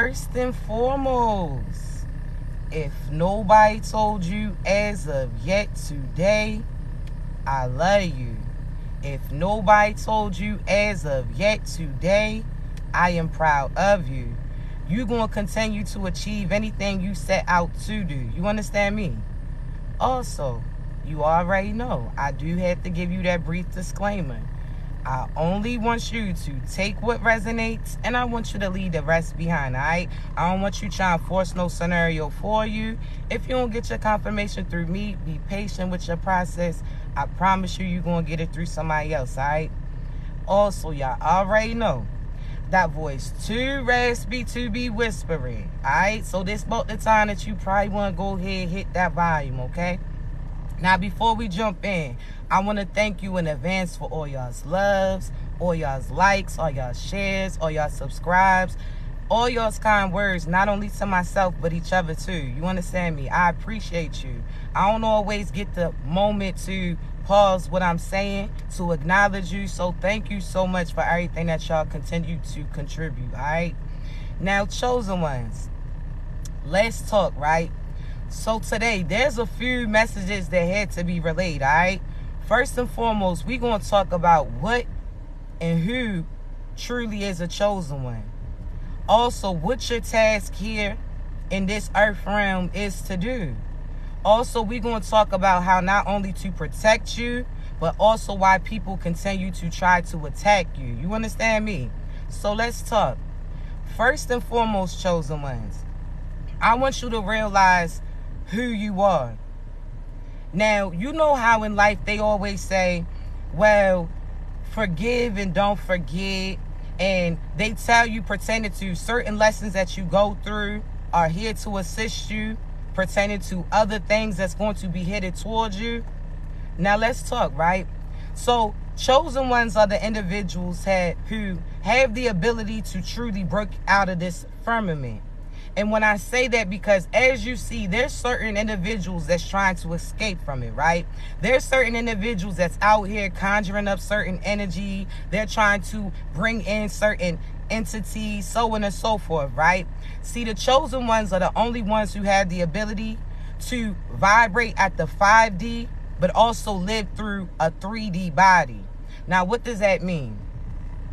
First and foremost, if nobody told you as of yet today, I love you. If nobody told you as of yet today, I am proud of you. You're going to continue to achieve anything you set out to do. You understand me? Also, you already know, I do have to give you that brief disclaimer. I only want you to take what resonates, and I want you to leave the rest behind, all right? I don't want you trying to force no scenario for you. If you don't get your confirmation through me, be patient with your process. I promise you, you're going to get it through somebody else, all right? Also, y'all already know that voice too raspy to be whispering, all right? So this about the time that you probably want to go ahead and hit that volume, okay? Now, before we jump in, I want to thank you in advance for all y'all's loves, all y'all's likes, all y'all's shares, all y'all subscribes, all y'all's kind words, not only to myself, but each other too. You understand me? I appreciate you. I don't always get the moment to pause what I'm saying, to acknowledge you. So thank you so much for everything that y'all continue to contribute, all right? Now, chosen ones, let's talk, right? So today, there's a few messages that had to be relayed, all right? First and foremost, we're going to talk about what and who truly is a chosen one. Also, what your task here in this earth realm is to do. Also, we're going to talk about how not only to protect you, but also why people continue to try to attack you. You understand me? So let's talk. First and foremost, chosen ones, I want you to realize who you are. Now, you know how in life they always say, well, forgive and don't forget. And they tell you pertaining to certain lessons that you go through are here to assist you, pertaining to other things that's going to be headed towards you. Now, let's talk, right? So, chosen ones are the individuals who have the ability to truly break out of this firmament. And when I say that, because as you see, there's certain individuals that's trying to escape from it, right? There's certain individuals that's out here conjuring up certain energy. They're trying to bring in certain entities, so on and so forth, right? See, the chosen ones are the only ones who have the ability to vibrate at the 5D, but also live through a 3D body. Now, what does that mean?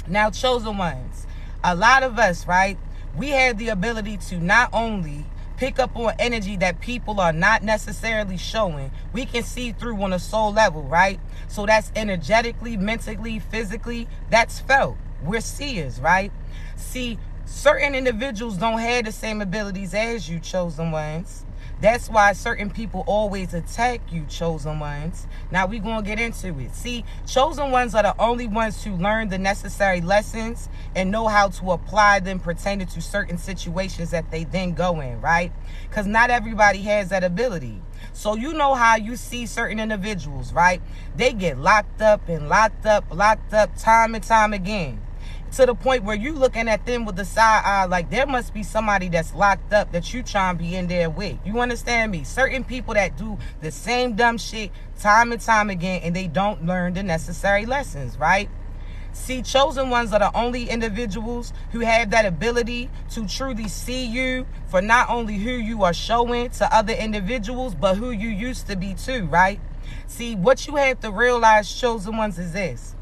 Now, chosen ones, a lot of us, right? We have the ability to not only pick up on energy that people are not necessarily showing, we can see through on a soul level, right? So that's energetically, mentally, physically, that's felt. We're seers, right? See, certain individuals don't have the same abilities as you, chosen ones. That's why certain people always attack you, chosen ones. Now we're going to get into it. See, chosen ones are the only ones who learn the necessary lessons and know how to apply them pertaining to certain situations that they then go in, right? Because not everybody has that ability. So you know how you see certain individuals, right? They get locked up and locked up time and time again. To the point where you looking at them with the side eye like there must be somebody that's locked up that you trying to be in there with. You understand me? Certain people that do the same dumb shit time and time again and they don't learn the necessary lessons, right? See, chosen ones are the only individuals who have that ability to truly see you for not only who you are showing to other individuals, but who you used to be too, right? See, what you have to realize, chosen ones, is this.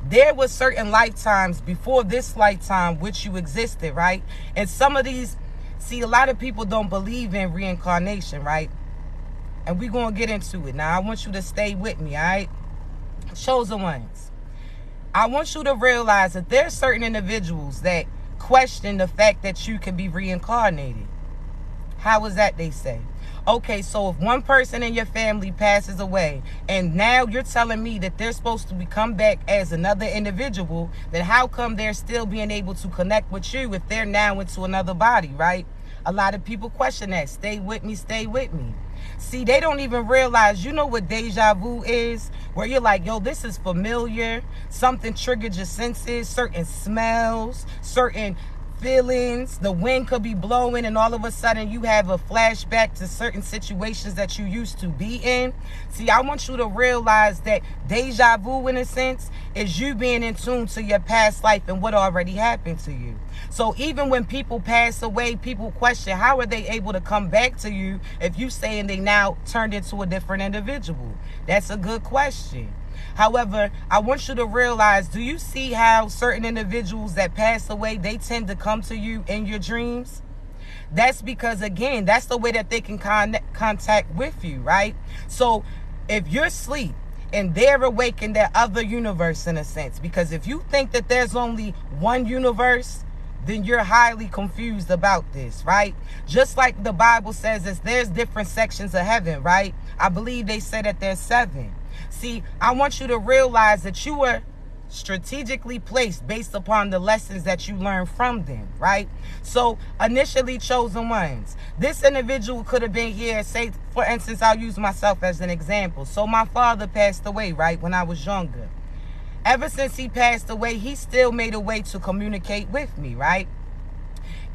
There were certain lifetimes before this lifetime which you existed, right? And some of these, see, a lot of people don't believe in reincarnation, right? And we're going to get into it. Now, I want you to stay with me, all right? Chosen ones, I want you to realize that there are certain individuals that question the fact that you can be reincarnated. How is that, they say? Okay, so if one person in your family passes away and now you're telling me that they're supposed to come back as another individual, then how come they're still being able to connect with you if they're now into another body, right? A lot of people question that. Stay with me, stay with me. See, they don't even realize, you know what deja vu is? Where you're like, yo, this is familiar. Something triggered your senses, certain smells, certain feelings. The wind could be blowing and all of a sudden you have a flashback to certain situations that you used to be in. See, I want you to realize that deja vu, in a sense, is you being in tune to your past life and what already happened to you. So even when people pass away, people question, how are they able to come back to you if you saying they now turned into a different individual? That's a good question. However, I want you to realize, do you see how certain individuals that pass away, they tend to come to you in your dreams? That's because, again, that's the way that they can contact with you, right? So if you're asleep and they're awake in their other universe, in a sense, because if you think that there's only one universe, then you're highly confused about this, right? Just like the Bible says, there's different sections of heaven, right? I believe they say that there's 7. See, I want you to realize that you were strategically placed based upon the lessons that you learned from them, right? So initially, chosen ones, this individual could have been here. Say, for instance, I'll use myself as an example. So my father passed away, right, when I was younger. Ever since he passed away, he still made a way to communicate with me, right?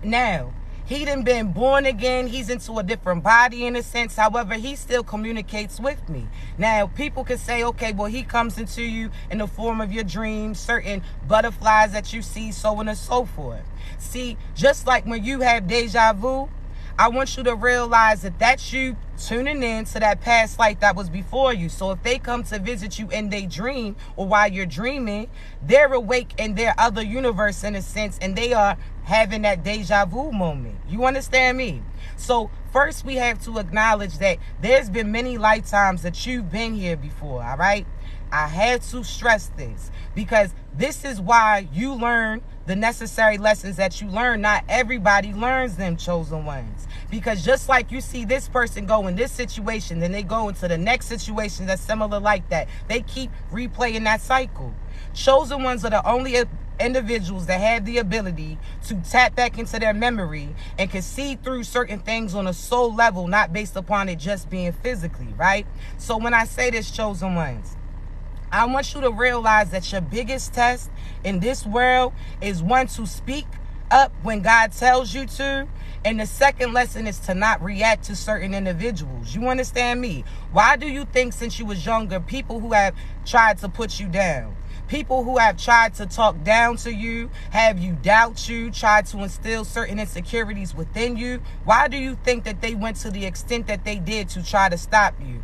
Now, he done been born again. He's into a different body, in a sense. However, he still communicates with me. Now, people can say, okay, well, he comes into you in the form of your dreams, certain butterflies that you see, so on and so forth. See, just like when you have deja vu, I want you to realize that that's you tuning in to that past life that was before you. So if they come to visit you in their dream or while you're dreaming, they're awake in their other universe, in a sense, and they are having that deja vu moment. You understand me? So first we have to acknowledge that there's been many lifetimes that you've been here before, all right? I had to stress this because this is why you learn the necessary lessons that you learn. Not everybody learns them, chosen ones. Because just like you see this person go in this situation, then they go into the next situation that's similar like that. They keep replaying that cycle. Chosen ones are the only individuals that have the ability to tap back into their memory and can see through certain things on a soul level, not based upon it just being physically, right? So when I say this, chosen ones, I want you to realize that your biggest test in this world is, one, to speak up when God tells you to. And the second lesson is to not react to certain individuals. You understand me? Why do you think since you was younger, people who have tried to put you down, people who have tried to talk down to you, have you doubt you, tried to instill certain insecurities within you, why do you think that they went to the extent that they did to try to stop you?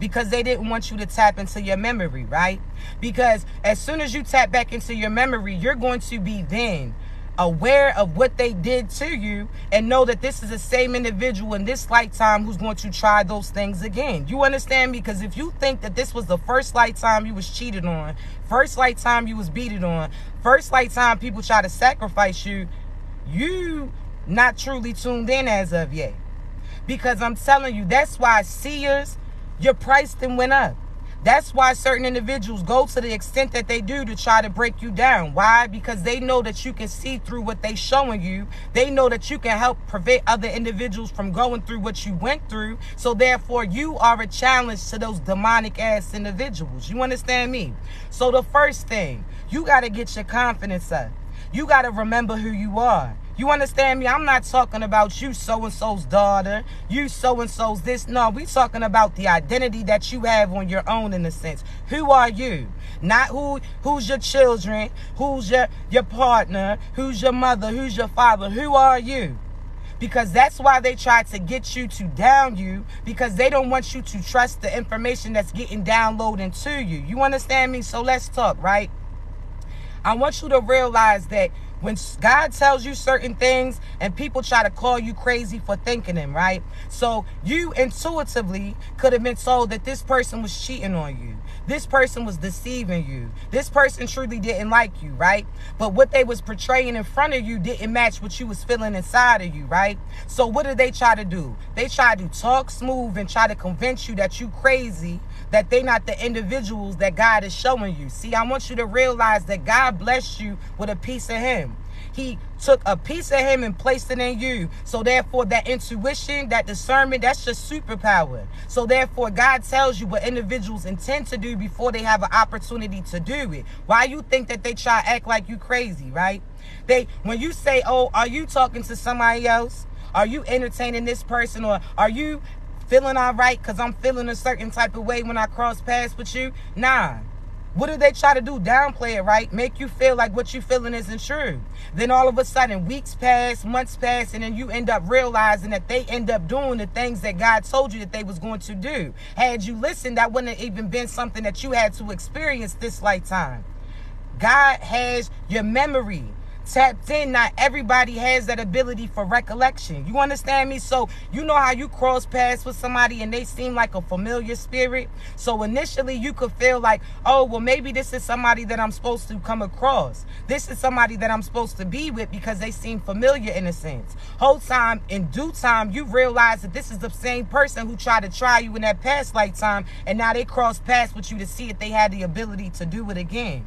Because they didn't want you to tap into your memory, right? Because as soon as you tap back into your memory, you're going to be then aware of what they did to you and know that this is the same individual in this lifetime who's going to try those things again. You understand me? Because if you think that this was the first lifetime you was cheated on, first lifetime you was beaten on, first lifetime people try to sacrifice you, you not truly tuned in as of yet. Because I'm telling you, that's why seers, your price then went up. That's why certain individuals go to the extent that they do to try to break you down. Why? Because they know that you can see through what they showing you. They know that you can help prevent other individuals from going through what you went through. So therefore, you are a challenge to those demonic ass individuals. You understand me? So the first thing, you got to get your confidence up. You got to remember who you are. You understand me? I'm not talking about you so-and-so's daughter, you so-and-so's this. No, we talking about the identity that you have on your own, in a sense. Who are you? Not who's your children, who's your partner, who's your mother, who's your father. Who are you? Because that's why they try to get you to down you, because they don't want you to trust the information that's getting downloaded into you. You understand me? So let's talk, right? I want you to realize that when God tells you certain things and people try to call you crazy for thinking them, right? So you intuitively could have been told that this person was cheating on you. This person was deceiving you. This person truly didn't like you, right? But what they was portraying in front of you didn't match what you was feeling inside of you, right? So what did they try to do? They tried to talk smooth and try to convince you that you crazy, that they not the individuals that God is showing you. See, I want you to realize that God blessed you with a piece of him. He took a piece of him and placed it in you. So therefore, that intuition, that discernment, that's your superpower. So therefore, God tells you what individuals intend to do before they have an opportunity to do it. Why you think that they try to act like you crazy, right? When you say, oh, are you talking to somebody else? Are you entertaining this person? Or are you feeling all right because I'm feeling a certain type of way when I cross paths with you? Nah. What do they try to do? Downplay it, right? Make you feel like what you're feeling isn't true. Then all of a sudden, weeks pass, months pass, and then you end up realizing that they end up doing the things that God told you that they was going to do. Had you listened, that wouldn't have even been something that you had to experience this lifetime. God has your memory tapped in. Not everybody has that ability for recollection. You understand me? So you know how you cross paths with somebody and they seem like a familiar spirit. So initially you could feel like, oh, well, maybe this is somebody that I'm supposed to come across. This is somebody that I'm supposed to be with because they seem familiar in a sense. Whole time, in due time, you realize that this is the same person who tried to try you in that past lifetime, and now they cross paths with you to see if they had the ability to do it again.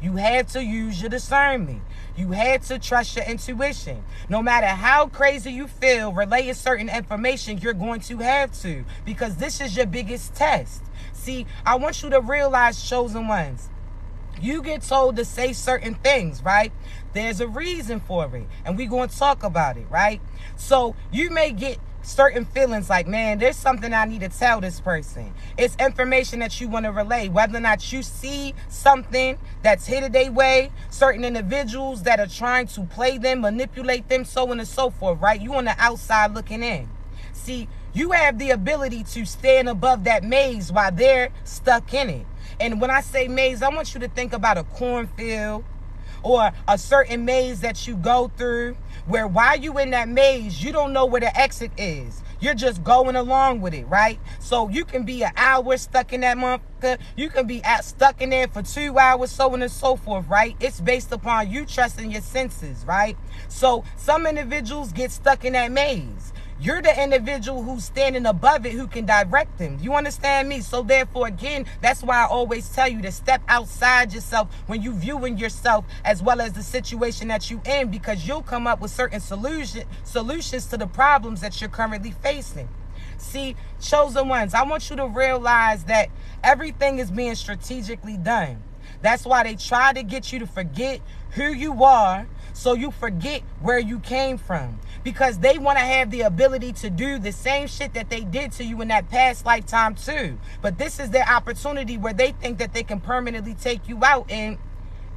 You had to use your discernment. You had to trust your intuition. No matter how crazy you feel, relaying certain information, you're going to have to, because this is your biggest test. See, I want you to realize, chosen ones, you get told to say certain things, right? There's a reason for it, and we're going to talk about it, right? So you may get certain feelings like, man, there's something I need to tell this person. It's information that you want to relay, whether or not you see something that's headed their way, certain individuals that are trying to play them, manipulate them, so on and so forth, right? You on the outside looking in. See, you have the ability to stand above that maze while they're stuck in it. And when I say maze, I want you to think about a cornfield or a certain maze that you go through, where while you in that maze, you don't know where the exit is. You're just going along with it, right? So you can be an hour stuck in that motherfucker. You can be stuck in there for 2 hours, so on and so forth, right? It's based upon you trusting your senses, right? So some individuals get stuck in that maze. You're the individual who's standing above it who can direct them. You understand me? So therefore, again, that's why I always tell you to step outside yourself when you viewing yourself as well as the situation that you in, because you'll come up with certain solutions to the problems that you're currently facing. See, chosen ones, I want you to realize that everything is being strategically done. That's why they try to get you to forget who you are, so you forget where you came from, because they want to have the ability to do the same shit that they did to you in that past lifetime too. But this is their opportunity where they think that they can permanently take you out, and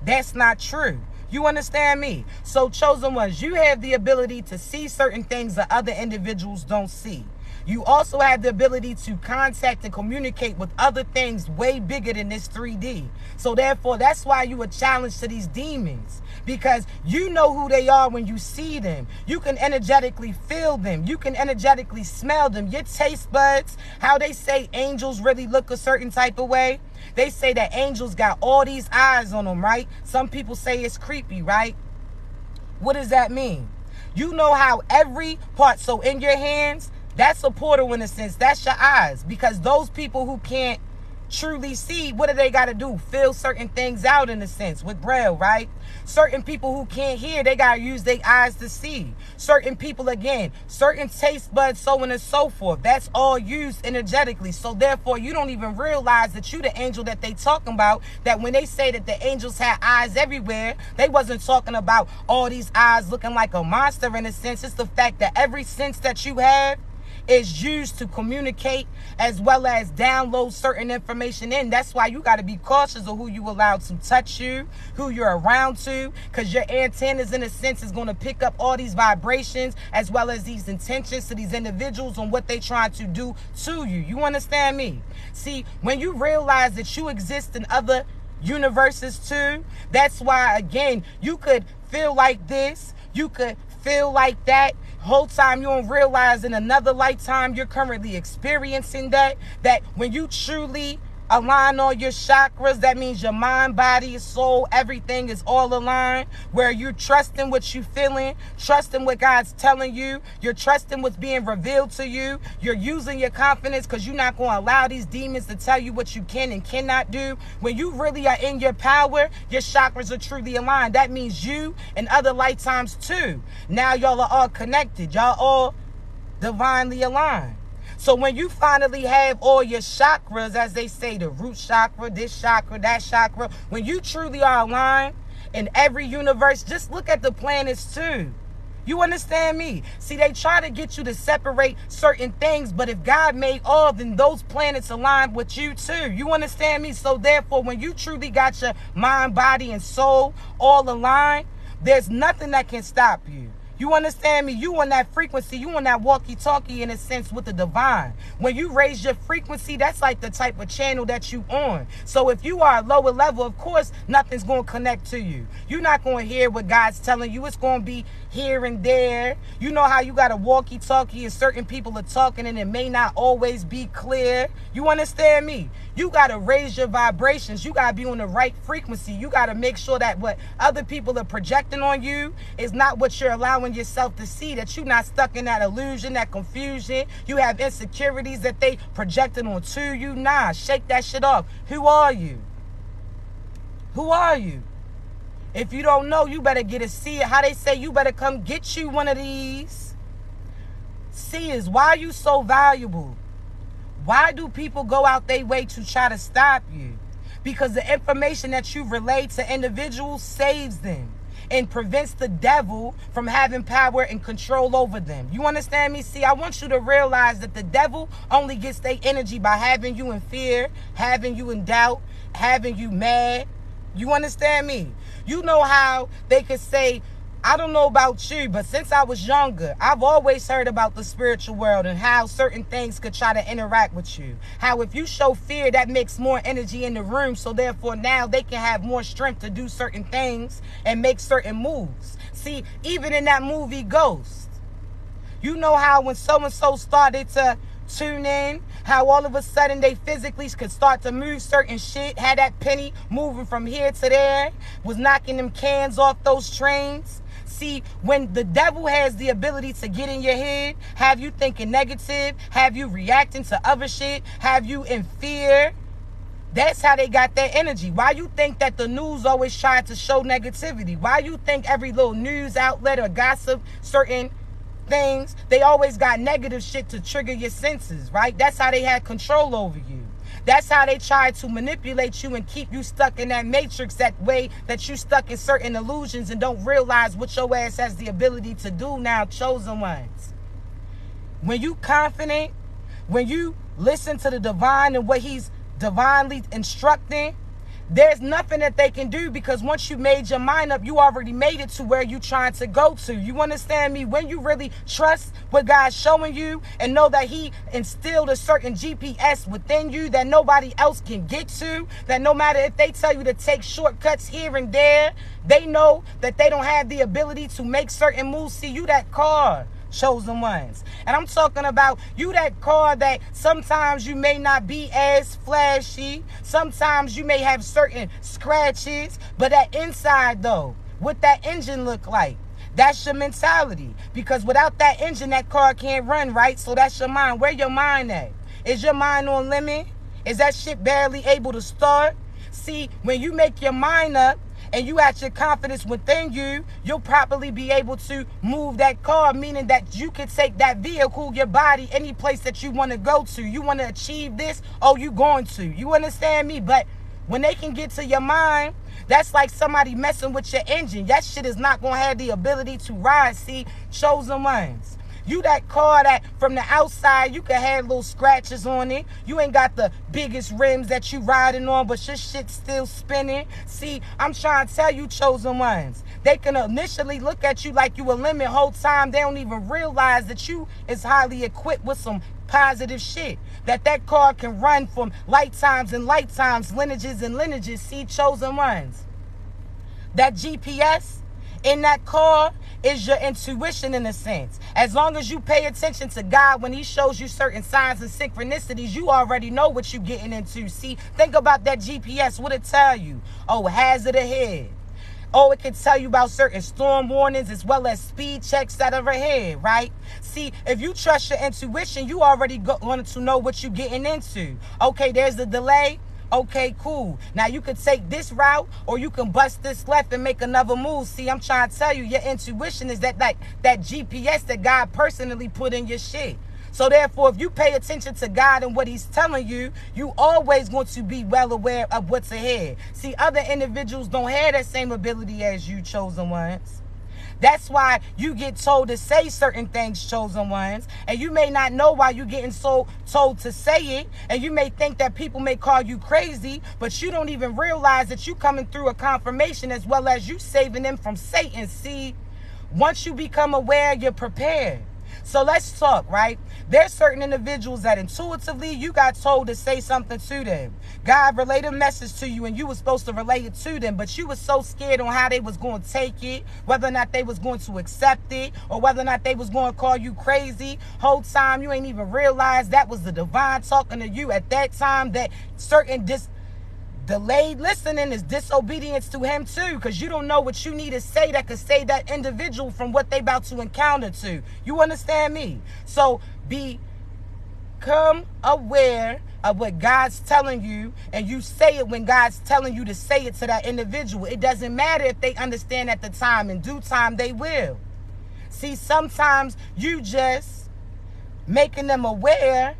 that's not true. You understand me? So chosen ones, you have the ability to see certain things that other individuals don't see. You also have the ability to contact and communicate with other things way bigger than this 3D. So therefore, that's why you a challenge to these demons, because you know who they are when you see them. You can energetically feel them. You can energetically smell them. Your taste buds, how they say angels really look a certain type of way. They say that angels got all these eyes on them, right? Some people say it's creepy, right? What does that mean? You know how every part, so in your hands, that's a portal in a sense. That's your eyes. Because those people who can't truly see, what do they got to do? Feel certain things out in a sense with Braille, right? Certain people who can't hear, they got to use their eyes to see. Certain people, again, certain taste buds, so on and so forth. That's all used energetically. So therefore, you don't even realize that you the angel that they talking about. That when they say that the angels had eyes everywhere, they wasn't talking about all these eyes looking like a monster in a sense. It's the fact that every sense that you have is used to communicate as well as download certain information in. That's why you got to be cautious of who you allow to touch you, who you're around to, because your antennas in a sense is going to pick up all these vibrations as well as these intentions to these individuals on what they trying to do to you. You understand me? See, when you realize that you exist in other universes too, that's why, again, you could feel like this, you could feel like that. Whole time you don't realize in another lifetime you're currently experiencing that when you truly align all your chakras. That means your mind, body, soul, everything is all aligned, where you're trusting what you're feeling, trusting what God's telling you, you're trusting what's being revealed to you, you're using your confidence because you're not going to allow these demons to tell you what you can and cannot do. When you really are in your power, your chakras are truly aligned. That means you and other lifetimes too. Now y'all are all connected. Y'all all divinely aligned. So when you finally have all your chakras, as they say, the root chakra, this chakra, that chakra, when you truly are aligned in every universe, just look at the planets too. You understand me? See, they try to get you to separate certain things, but if God made all, then those planets align with you too. You understand me? So therefore, when you truly got your mind, body, and soul all aligned, there's nothing that can stop you. You understand me? You on that frequency, you on that walkie-talkie in a sense with the divine. When you raise your frequency, that's like the type of channel that you on. So if you are a lower level, of course, nothing's going to connect to you. You're not going to hear what God's telling you. It's going to be here and there. You know how you got a walkie-talkie and certain people are talking and it may not always be clear. You understand me? You got to raise your vibrations. You got to be on the right frequency. You got to make sure that what other people are projecting on you is not what you're allowing yourself to see, that you're not stuck in that illusion, that confusion. You have insecurities that they projecting onto you. Nah, shake that shit off. Who are you? Who are you? If you don't know, you better get a see it. How they say, you better come get you one of these. Seers, why are you so valuable? Why do people go out their way to try to stop you? Because the information that you relay to individuals saves them and prevents the devil from having power and control over them. You understand me? See, I want you to realize that the devil only gets their energy by having you in fear, having you in doubt, having you mad. You understand me? You know how they could say, I don't know about you, but since I was younger, I've always heard about the spiritual world and how certain things could try to interact with you. How if you show fear, that makes more energy in the room. So therefore now they can have more strength to do certain things and make certain moves. See, even in that movie Ghost, you know how when so-and-so started to tune in, how all of a sudden they physically could start to move certain shit, had that penny moving from here to there, was knocking them cans off those trains. See, when the devil has the ability to get in your head, have you thinking negative, have you reacting to other shit, have you in fear, that's how they got their energy. Why you think that the news always tried to show negativity? Why you think every little news outlet or gossip, certain things, they always got negative shit to trigger your senses, right? That's how they had control over you. That's how they try to manipulate you and keep you stuck in that matrix, that way that you stuck in certain illusions and don't realize what your ass has the ability to do now, chosen ones. When you confident, when you listen to the divine and what he's divinely instructing, there's nothing that they can do, because once you made your mind up, you already made it to where you're trying to go to. You understand me? When you really trust what God's showing you and know that he instilled a certain GPS within you that nobody else can get to, that no matter if they tell you to take shortcuts here and there, they know that they don't have the ability to make certain moves. See, you that car, chosen ones. And I'm talking about you that car that sometimes you may not be as flashy. Sometimes you may have certain scratches. But that inside though, what that engine look like? That's your mentality. Because without that engine, that car can't run, right? So that's your mind. Where your mind at? Is your mind on limit? Is that shit barely able to start? See, when you make your mind up, and you have your confidence within you, you'll properly be able to move that car, meaning that you can take that vehicle, your body, any place that you want to go to. You want to achieve this, oh, you going to. You understand me? But when they can get to your mind, that's like somebody messing with your engine. That shit is not going to have the ability to ride. See, chosen ones. You that car that from the outside, you can have little scratches on it. You ain't got the biggest rims that you riding on, but your shit's still spinning. See, I'm trying to tell you, chosen ones. They can initially look at you like you a lemon whole time. They don't even realize that you is highly equipped with some positive shit. That car can run from lifetimes and lifetimes, lineages and lineages. See, chosen ones. That GPS, in that car is your intuition in a sense. As long as you pay attention to God when he shows you certain signs and synchronicities, you already know what you're getting into. See, think about that GPS. What it tell you? Oh, hazard ahead. Oh, it can tell you about certain storm warnings as well as speed checks that are ahead, right? See, if you trust your intuition, you already going to know what you're getting into. Okay, there's the delay. Okay, cool. Now you can take this route or you can bust this left and make another move. See, I'm trying to tell you, your intuition is that GPS that God personally put in your shit. So therefore, if you pay attention to God and what he's telling you, you always going to be well aware of what's ahead. See, other individuals don't have that same ability as you, chosen ones. That's why you get told to say certain things, chosen ones, and you may not know why you're getting so told to say it, and you may think that people may call you crazy, but you don't even realize that you coming through a confirmation as well as you saving them from Satan. See, once you become aware, you're prepared. So let's talk, right? There's certain individuals that intuitively you got told to say something to them. God relayed a message to you and you were supposed to relay it to them, but you were so scared on how they was going to take it, whether or not they was going to accept it, or whether or not they was going to call you crazy. Whole time you ain't even realized that was the divine talking to you at that time, that certain delayed listening is disobedience to him too, because you don't know what you need to say that could save that individual from what they about to encounter to. You understand me? So become aware of what God's telling you, and you say it when God's telling you to say it to that individual. It doesn't matter if they understand at the time. In due time, they will. See, sometimes you just making them aware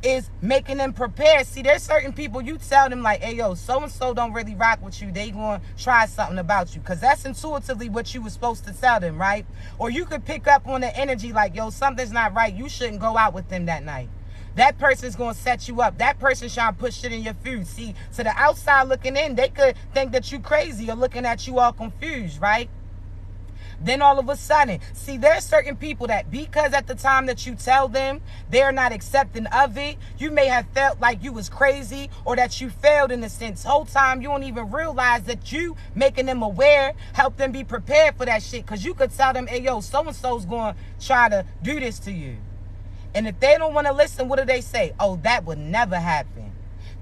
is making them prepare. See, there's certain people you tell them like, hey, yo, so-and-so don't really rock with you. They going to try something about you, because that's intuitively what you were supposed to tell them, right? Or you could pick up on the energy like, yo, something's not right. You shouldn't go out with them that night. That person's going to set you up. That person's trying to put shit in your food. See, to the outside looking in, they could think that you crazy or looking at you all confused, right? Then all of a sudden, see, there's certain people that because at the time that you tell them, they're not accepting of it, you may have felt like you was crazy or that you failed in a sense. Whole time you don't even realize that you making them aware, help them be prepared for that shit. Because you could tell them, hey, yo, so-and-so's going to try to do this to you. And if they don't want to listen, what do they say? Oh, that would never happen.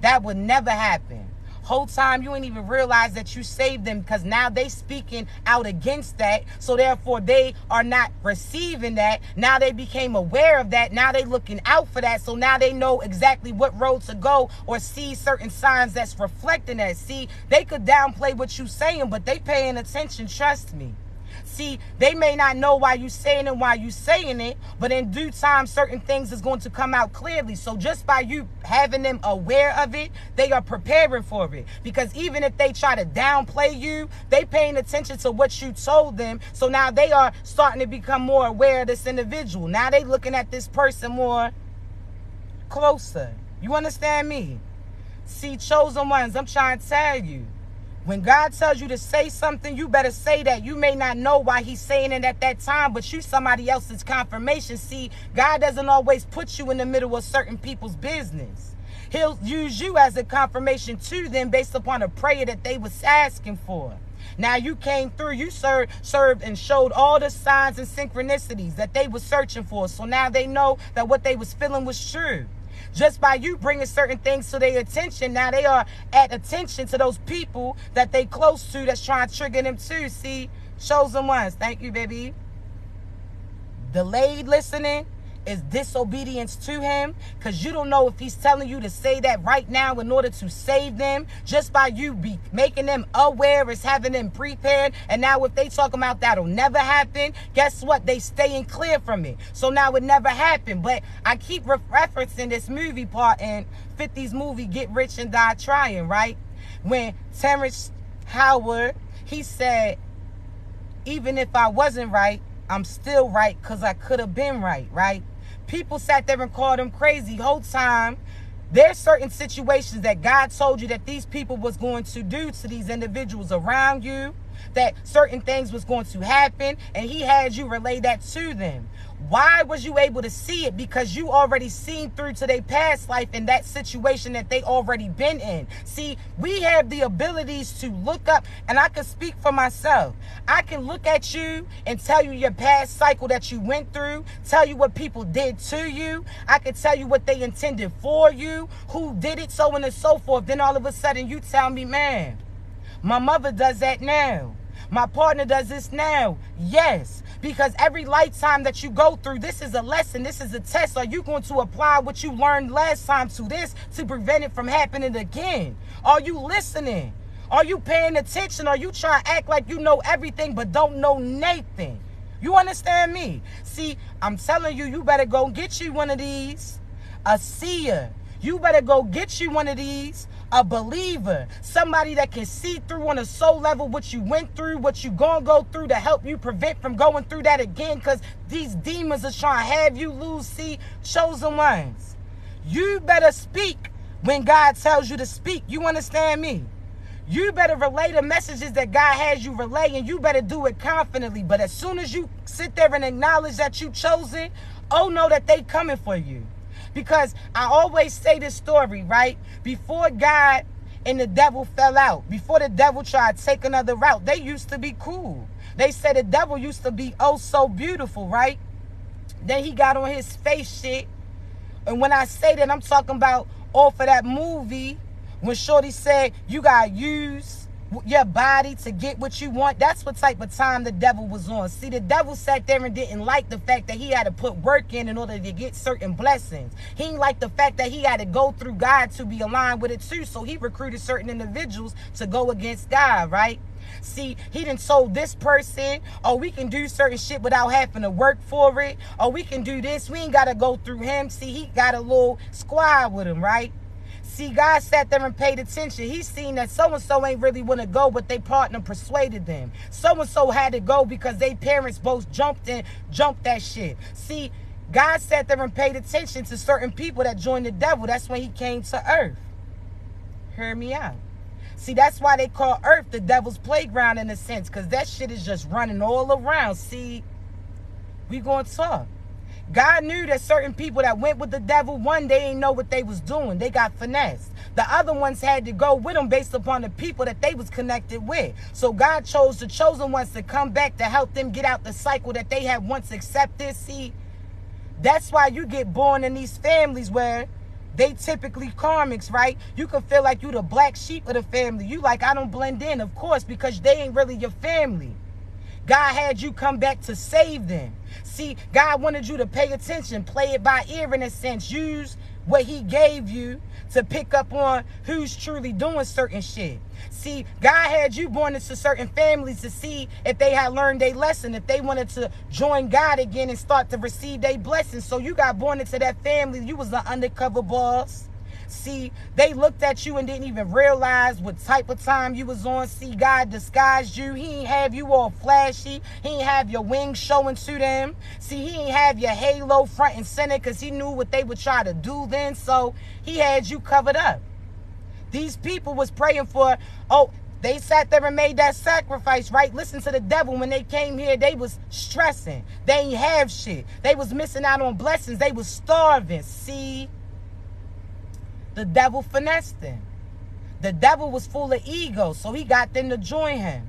That would never happen. Whole time you ain't even realize that you saved them, because now they speaking out against that. So therefore they are not receiving that. Now they became aware of that. Now they looking out for that. So now they know exactly what road to go or see certain signs that's reflecting that. See, they could downplay what you saying, but they paying attention. Trust me. See, they may not know why you saying it, why you saying it, but in due time, certain things is going to come out clearly. So just by you having them aware of it, they are preparing for it. Because even if they try to downplay you, they paying attention to what you told them. So now they are starting to become more aware of this individual. Now they looking at this person more closer. You understand me? See, chosen ones, I'm trying to tell you. When God tells you to say something, you better say that. You may not know why he's saying it at that time, but you somebody else's confirmation. See, God doesn't always put you in the middle of certain people's business. He'll use you as a confirmation to them based upon a prayer that they was asking for. Now you came through, you served and showed all the signs and synchronicities that they were searching for. So now they know that what they was feeling was true. Just by you bringing certain things to their attention, now they are at attention to those people that they close to that's trying to trigger them too. See, chosen ones, thank you, baby. Delayed listening is disobedience to him, because you don't know if he's telling you to say that right now in order to save them. Just by you be making them aware is having them prepared. And now if they talk about that'll never happen, guess what? They staying clear from it. So now it never happened. But I keep referencing this movie part in 50s movie Get Rich and Die Trying, right? When Terrence Howard, he said, even if I wasn't right, I'm still right because I could have been right, right? People sat there and called him crazy. Whole time, there's certain situations that God told you that these people was going to do to these individuals around you. that certain things was going to happen, and he had you relay that to them. Why was you able to see it? Because you already seen through to their past life in that situation that they already been in. See, we have the abilities to look up, and I can speak for myself. I can look at you and tell you your past cycle that you went through, tell you what people did to you. I can tell you what they intended for you, who did it, so on and so forth. Then all of a sudden you tell me, man, my mother does that now. My partner does this now. Yes, because every lifetime that you go through, this is a lesson. This is a test. Are you going to apply what you learned last time to this to prevent it from happening again? Are you listening? Are you paying attention? Are you trying to act like you know everything but don't know nothing? You understand me? See, I'm telling you, you better go get you one of these. A seer. You better go get you one of these. A believer, somebody that can see through on a soul level what you went through, what you gonna go through to help you prevent from going through that again, because these demons are trying to have you lose. See, chosen ones, you better speak when God tells you to speak. You understand me? You better relay the messages that God has you relay, and you better do it confidently. But as soon as you sit there and acknowledge that you chosen, oh, know that they coming for you. Because I always say this story, right? Before God and the devil fell out, before the devil tried to take another route, they used to be cool. They said the devil used to be oh so beautiful, right? Then he got on his face shit. And when I say that, I'm talking about off of that movie when Shorty said you gotta use your body to get what you want. That's what type of time the devil was on. See, the devil sat there and didn't like the fact that he had to put work in order to get certain blessings. He didn't like the fact that he had to go through God to be aligned with it too. So he recruited certain individuals to go against God, right? See, he done told this person, oh, we can do certain shit without having to work for it. Oh, we can do this. We ain't got to go through him. See, he got a little squad with him, right? See, God sat there and paid attention. He seen that so-and-so ain't really want to go, but they partner persuaded them. So-and-so had to go because they parents both jumped that shit. See, God sat there and paid attention to certain people that joined the devil. That's when he came to earth. Hear me out. See, that's why they call earth the devil's playground in a sense, because that shit is just running all around. See, we gonna talk. God knew that certain people that went with the devil, one, they ain't know what they was doing. They got finessed. The other ones had to go with them based upon the people that they was connected with. So God chose the chosen ones to come back to help them get out the cycle that they had once accepted. See, that's why you get born in these families where they typically karmics, right? You can feel like you the black sheep of the family. You like, I don't blend in, of course, because they ain't really your family. God had you come back to save them. See, God wanted you to pay attention, play it by ear in a sense. Use what he gave you to pick up on who's truly doing certain shit. See, God had you born into certain families to see if they had learned their lesson, if they wanted to join God again and start to receive their blessings. So you got born into that family. You was an undercover boss. See, they looked at you and didn't even realize what type of time you was on. See, God disguised you. He ain't have you all flashy. He ain't have your wings showing to them. See, he ain't have your halo front and center because he knew what they would try to do then. So he had you covered up. These people was praying for, oh, they sat there and made that sacrifice, right? Listen to the devil. When they came here, they was stressing. They ain't have shit. They was missing out on blessings. They was starving. See? The devil finessed them. The devil was full of ego, so he got them to join him.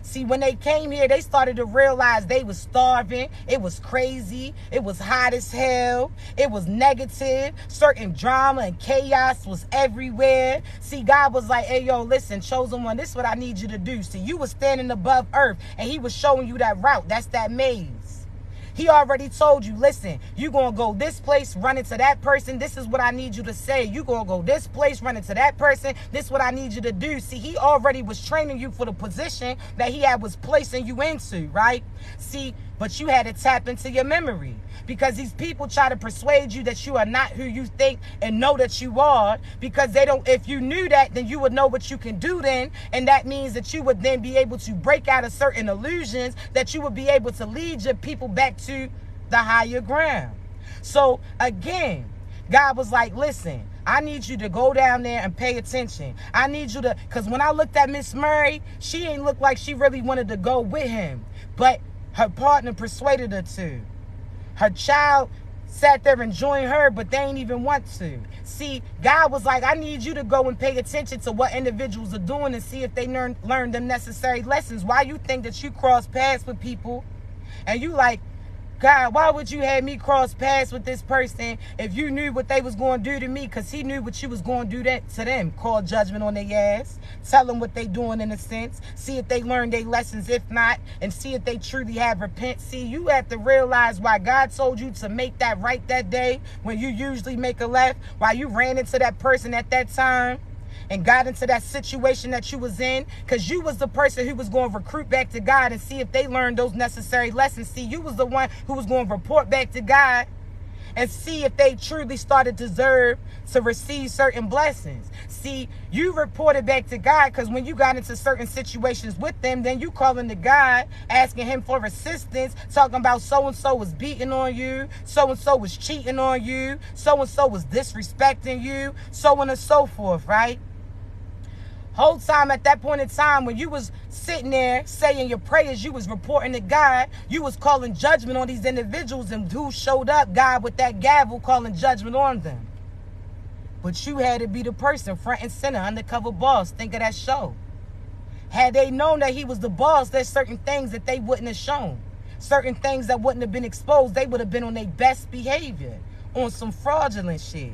See, when they came here, they started to realize they was starving. It was crazy. It was hot as hell. It was negative. Certain drama and chaos was everywhere. See, God was like, hey, yo, listen, chosen one, this is what I need you to do. See, you was standing above earth, and he was showing you that route. That's that maze. He already told you, listen, you going to go this place, run into that person. This is what I need you to say. You going to go this place, run into that person. This is what I need you to do. See, he already was training you for the position that he was placing you into, right? See, but you had to tap into your memory because these people try to persuade you that you are not who you think and know that you are, because they don't. If you knew that, then you would know what you can do then, and that means that you would then be able to break out of certain illusions, that you would be able to lead your people back to the higher ground. So again, God was like, listen, I need you to go down there and pay attention. I need you to, because when I looked at Miss Murray, she ain't look like she really wanted to go with him. But her partner persuaded her to. Her child sat there enjoying her, but they ain't even want to. See, God was like, I need you to go and pay attention to what individuals are doing and see if they learn them necessary lessons. Why you think that you cross paths with people and you like, God, why would you have me cross paths with this person if you knew what they was going to do to me? Because he knew what you was going to do that to them. Call judgment on their ass. Tell them what they doing in a sense. See if they learn their lessons. If not, and see if they truly have repent. See, you have to realize why God told you to make that right that day when you usually make a left. Why you ran into that person at that time and got into that situation that you was in, because you was the person who was going to recruit back to God and see if they learned those necessary lessons. See, you was the one who was going to report back to God and see if they truly started to deserve to receive certain blessings. See, you reported back to God because when you got into certain situations with them, then you calling to God, asking him for assistance, talking about so-and-so was beating on you, so-and-so was cheating on you, so-and-so was disrespecting you, so on and so forth, right? Whole time at that point in time when you was sitting there saying your prayers, you was reporting to God, you was calling judgment on these individuals, and who showed up? God with that gavel calling judgment on them. But you had to be the person front and center, undercover boss. Think of that show. Had they known that he was the boss, there's certain things that they wouldn't have shown. Certain things that wouldn't have been exposed. They would have been on their best behavior, on some fraudulent shit.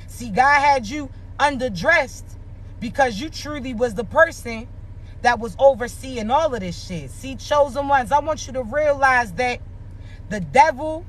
See, God had you underdressed because you truly was the person that was overseeing all of this shit. See, chosen ones, I want you to realize that the devil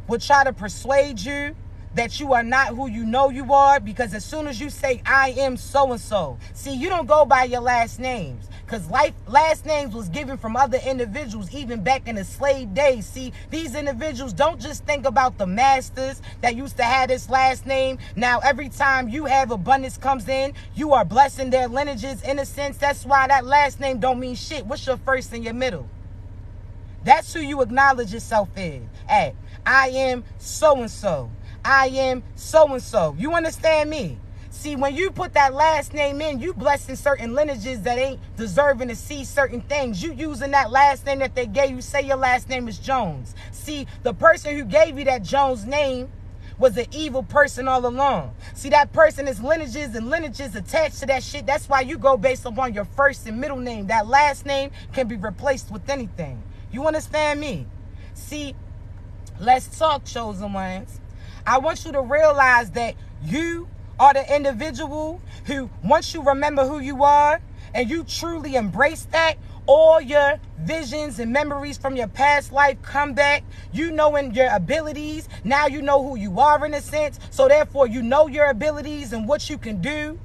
will try to persuade you that you are not who you know you are, because as soon as you say, I am so-and-so, see, you don't go by your last names, because last names was given from other individuals even back in the slave days. See, these individuals don't just think about the masters that used to have this last name. Now, every time you have abundance comes in, you are blessing their lineages in a sense. That's why that last name don't mean shit. What's your first and your middle? That's who you acknowledge yourself at. I am so-and-so. I am so-and-so. You understand me? See, when you put that last name in, you blessing certain lineages that ain't deserving to see certain things. You using that last name that they gave you. Say your last name is Jones. See, the person who gave you that Jones name was an evil person all along. See, that person is lineages and lineages attached to that shit. That's why you go based upon your first and middle name. That last name can be replaced with anything. You understand me? See, let's talk, chosen ones. I want you to realize that you are the individual who, once you remember who you are and you truly embrace that, all your visions and memories from your past life come back. You knowing your abilities. Now you know who you are in a sense. So therefore you know your abilities and what you can do.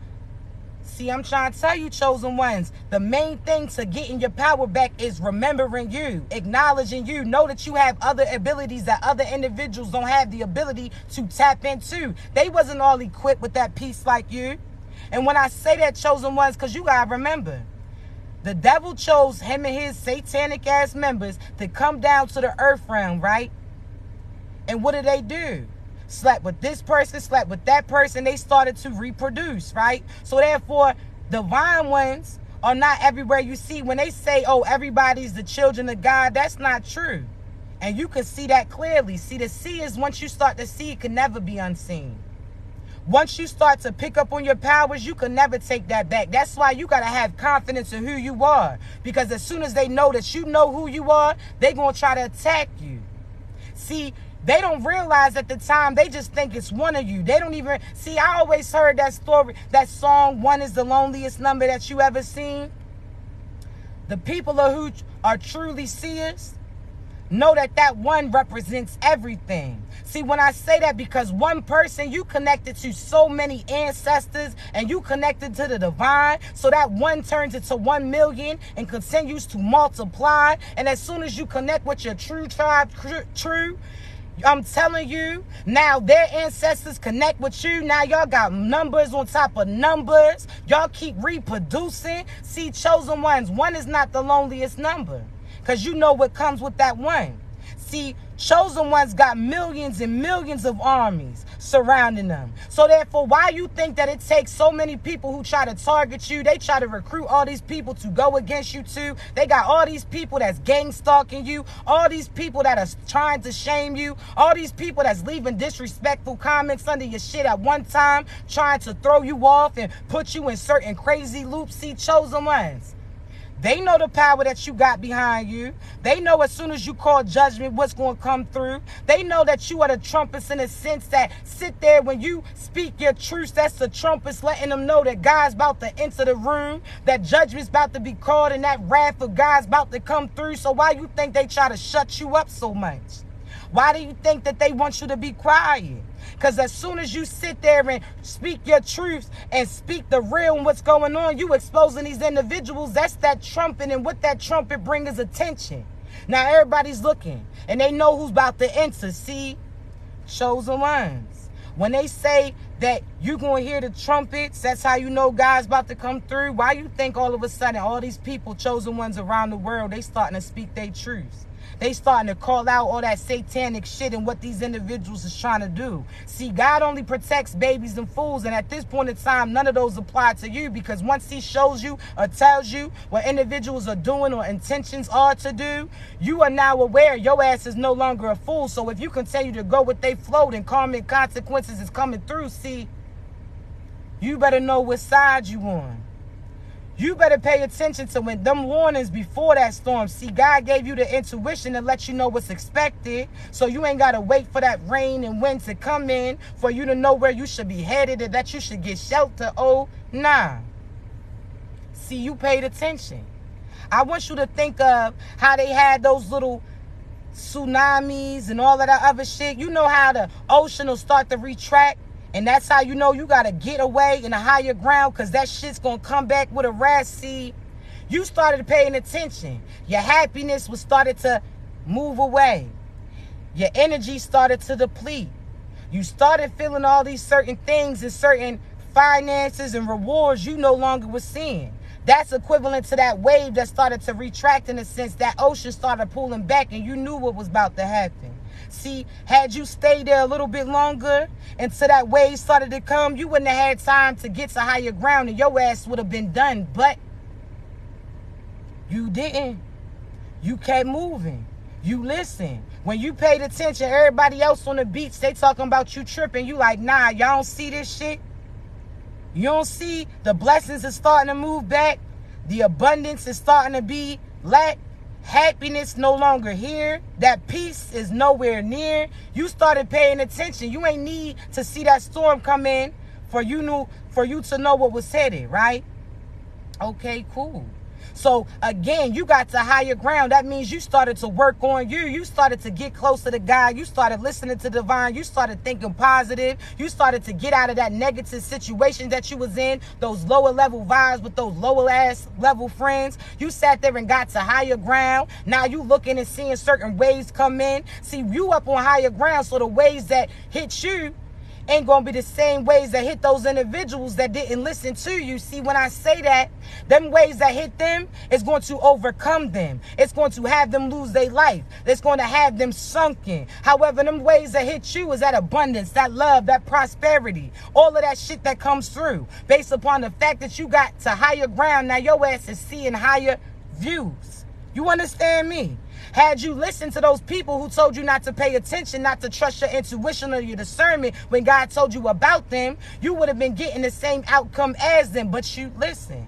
See, I'm trying to tell you, chosen ones, the main thing to getting your power back is remembering you, acknowledging you. Know that you have other abilities that other individuals don't have the ability to tap into. They wasn't all equipped with that peace like you. And when I say that, chosen ones, because you got to remember, the devil chose him and his satanic ass members to come down to the earth realm, right? And what did they do? Slept with this person, slept with that person. They started to reproduce, right? So therefore, divine ones are not everywhere you see. When they say, oh, everybody's the children of God, that's not true. And you can see that clearly. See, the see is once you start to see, it can never be unseen. Once you start to pick up on your powers, you can never take that back. That's why you got to have confidence in who you are. Because as soon as they know that you know who you are, they're going to try to attack you. See, they don't realize at the time, they just think it's one of you. They don't even, see, I always heard that story, that song, One is the Loneliest Number that you ever seen. The people who are truly seers know that that one represents everything. See, when I say that, because one person, you connected to so many ancestors and you connected to the divine, so that one turns into 1 million and continues to multiply. And as soon as you connect with your true tribe, I'm telling you, now their ancestors connect with you. Now y'all got numbers on top of numbers. Y'all keep reproducing. See, chosen ones, one is not the loneliest number, because you know what comes with that one. See, Chosen ones got millions and millions of armies surrounding them. So therefore, why you think that it takes so many people who try to target you? They try to recruit all these people to go against you too. They got all these people that's gang stalking you, all these people that are trying to shame you, all these people that's leaving disrespectful comments under your shit at one time, trying to throw you off and put you in certain crazy loops. See, chosen ones, they know the power that you got behind you. They know as soon as you call judgment, what's going to come through. They know that you are the trumpets in a sense that sit there when you speak your truths. That's the trumpets letting them know that God's about to enter the room, that judgment's about to be called, and that wrath of God's about to come through. So why you think they try to shut you up so much? Why do you think that they want you to be quiet? Because as soon as you sit there and speak your truths and speak the real and what's going on, you exposing these individuals. That's that trumpet, and what that trumpet brings is attention. Now everybody's looking, and they know who's about to enter. See, chosen ones. When they say that you're going to hear the trumpets, that's how you know God's about to come through. Why you think all of a sudden all these people, chosen ones around the world, they starting to speak their truths? They starting to call out all that satanic shit and what these individuals is trying to do. See, God only protects babies and fools, and at this point in time, none of those apply to you, because once he shows you or tells you what individuals are doing or intentions are to do, you are now aware your ass is no longer a fool. So if you continue to go with they flow, then karmic consequences is coming through. See, you better know what side you on. You better pay attention to when them warnings before that storm. See, God gave you the intuition to let you know what's expected. So you ain't got to wait for that rain and wind to come in for you to know where you should be headed and that you should get shelter. Oh, nah. See, you paid attention. I want you to think of how they had those little tsunamis and all of that other shit. You know how the ocean will start to retract? And that's how you know you got to get away in a higher ground, because that shit's going to come back with a rat. See, you started paying attention. Your happiness was started to move away. Your energy started to deplete. You started feeling all these certain things and certain finances and rewards you no longer were seeing. That's equivalent to that wave that started to retract, in a sense. That ocean started pulling back and you knew what was about to happen. See, had you stayed there a little bit longer until that wave started to come, you wouldn't have had time to get to higher ground and your ass would have been done. But you didn't. You kept moving. You listened. When you paid attention, everybody else on the beach, they talking about you tripping. You like, nah, y'all don't see this shit? You don't see the blessings is starting to move back? The abundance is starting to be lack? Happiness no longer here. That peace is nowhere near. You started paying attention. You ain't need to see that storm come in for you to know what was headed, right? Okay, cool. So again, you got to higher ground. That means you started to work on you. You started to get closer to God. You started listening to divine. You started thinking positive. You started to get out of that negative situation that you was in, those lower level vibes with those lower ass level friends. You sat there and got to higher ground. Now you looking and seeing certain waves come in. See, you up on higher ground, so the waves that hit you ain't gonna be the same ways that hit those individuals that didn't listen to you. See, when I say that, them ways that hit them is going to overcome them. It's going to have them lose their life. It's going to have them sunken. However, them ways that hit you is that abundance, that love, that prosperity, all of that shit that comes through based upon the fact that you got to higher ground. Now your ass is seeing higher views. You understand me? Had you listened to those people who told you not to pay attention, not to trust your intuition or your discernment when God told you about them, you would have been getting the same outcome as them, but you listen.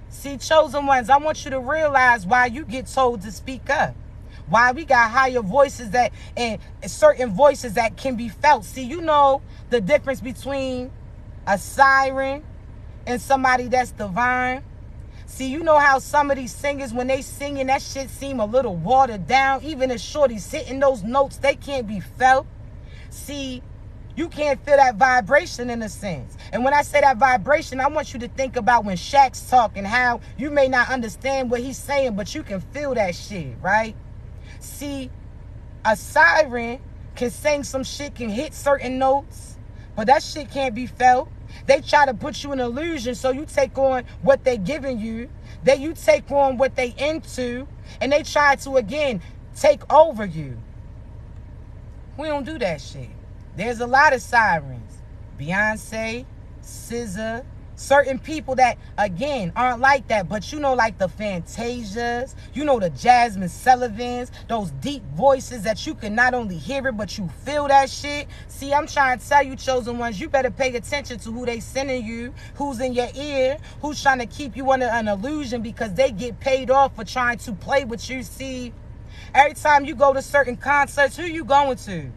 See, chosen ones, I want you to realize why you get told to speak up. Why we got higher voices that and certain voices that can be felt. See, you know the difference between a siren and somebody that's divine. See, you know how some of these singers, when they singing, that shit seem a little watered down. Even if shorty's hitting those notes, they can't be felt. See, you can't feel that vibration in a sense. And when I say that vibration, I want you to think about when Shaq's talking, how you may not understand what he's saying, but you can feel that shit, right? See, a siren can sing some shit, can hit certain notes, but that shit can't be felt. They try to put you in illusion, so you take on what they giving you. You take on what they into, and they try to, again, take over you. We don't do that shit. There's a lot of sirens. Beyonce, SZA, certain people that, again, aren't like that. But you know, like the Fantasias, you know, the Jasmine Sullivans, those deep voices that you can not only hear it, but you feel that shit. See, I'm trying to tell you, chosen ones, you better pay attention to who they sending you, who's in your ear, who's trying to keep you under an illusion because they get paid off for trying to play with you. See, every time you go to certain concerts, who you going to?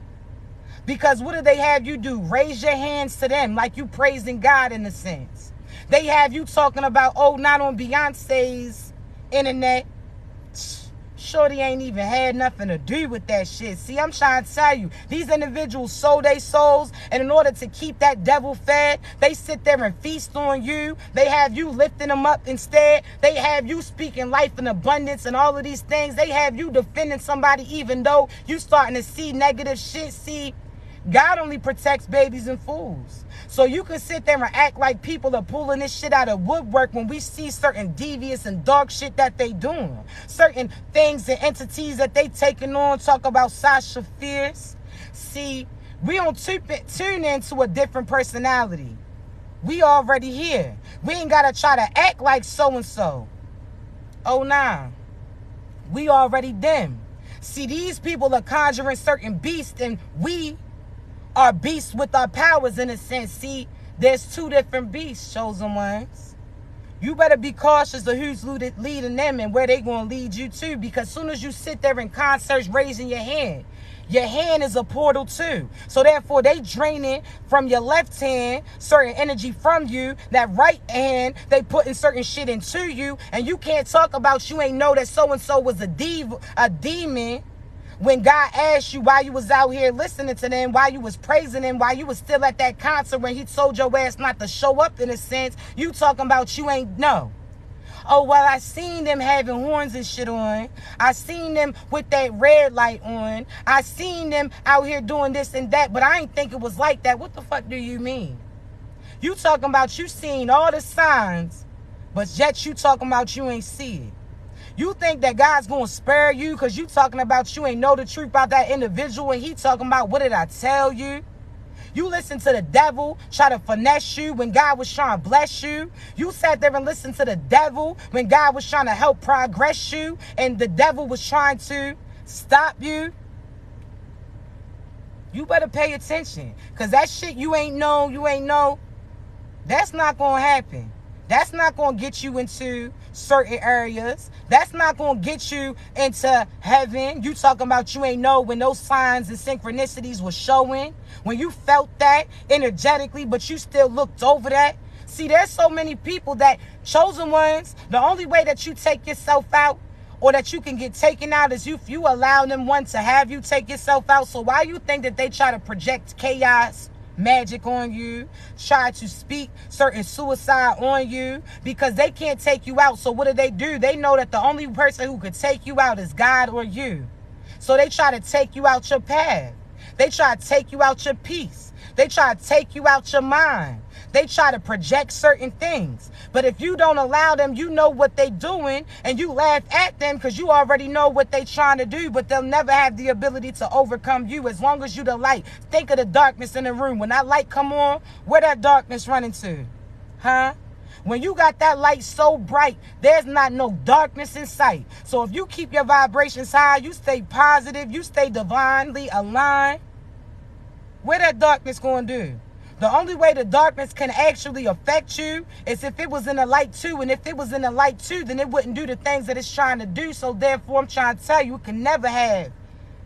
Because what do they have you do? Raise your hands to them like you praising God in a sense. They have you talking about, oh, not on Beyonce's internet. Shorty ain't even had nothing to do with that shit. See, I'm trying to tell you, these individuals sold their souls, and in order to keep that devil fed, they sit there and feast on you. They have you lifting them up instead. They have you speaking life in abundance and all of these things. They have you defending somebody even though you starting to see negative shit. See, God only protects babies and fools. So you can sit there and act like people are pulling this shit out of woodwork when we see certain devious and dark shit that they doing. Certain things and entities that they taking on. Talk about Sasha Fierce. See, we don't tune into a different personality. We already here. We ain't got to try to act like so-and-so. Oh, nah. We already them. See, these people are conjuring certain beasts, and we are beasts with our powers in a sense. See, there's two different beasts, chosen ones. You better be cautious of who's leading them and where they going to lead you to, because soon as you sit there in concerts raising your hand is a portal too. So therefore, they draining from your left hand certain energy from you. That right hand, they putting certain shit into you, and you can't talk about you ain't know that so-and-so was a demon. When God asked you why you was out here listening to them, why you was praising him, why you was still at that concert when he told your ass not to show up in a sense, you talking about you ain't know. Oh, well, I seen them having horns and shit on. I seen them with that red light on. I seen them out here doing this and that, but I ain't think it was like that. What the fuck do you mean? You talking about you seen all the signs, but yet you talking about you ain't see it. You think that God's going to spare you because you talking about you ain't know the truth about that individual, and he talking about, what did I tell you? You listen to the devil try to finesse you when God was trying to bless you. You sat there and listened to the devil when God was trying to help progress you, and the devil was trying to stop you. You better pay attention, because that shit you ain't know, that's not going to happen. That's not going to get you into certain areas. That's not going to get you into heaven. You talking about you ain't know when those signs and synchronicities were showing, when you felt that energetically, but you still looked over that. See, there's so many people that, chosen ones, the only way that you take yourself out or that you can get taken out is if you allow them one to have you take yourself out. So why you think that they try to project chaos, magic on you, try to speak certain suicide on you? Because they can't take you out. So what do? They know that the only person who could take you out is God or you. So they try to take you out your path. They try to take you out your peace. They try to take you out your mind. They try to project certain things. But if you don't allow them, you know what they doing, and you laugh at them because you already know what they trying to do, but they'll never have the ability to overcome you as long as you the light. Think of the darkness in the room. When that light come on, where that darkness running to? Huh? When you got that light so bright, there's not no darkness in sight. So if you keep your vibrations high, you stay positive, you stay divinely aligned, where that darkness going to do? The only way the darkness can actually affect you is if it was in the light too. And if it was in the light too, then it wouldn't do the things that it's trying to do. So therefore, I'm trying to tell you, it can never have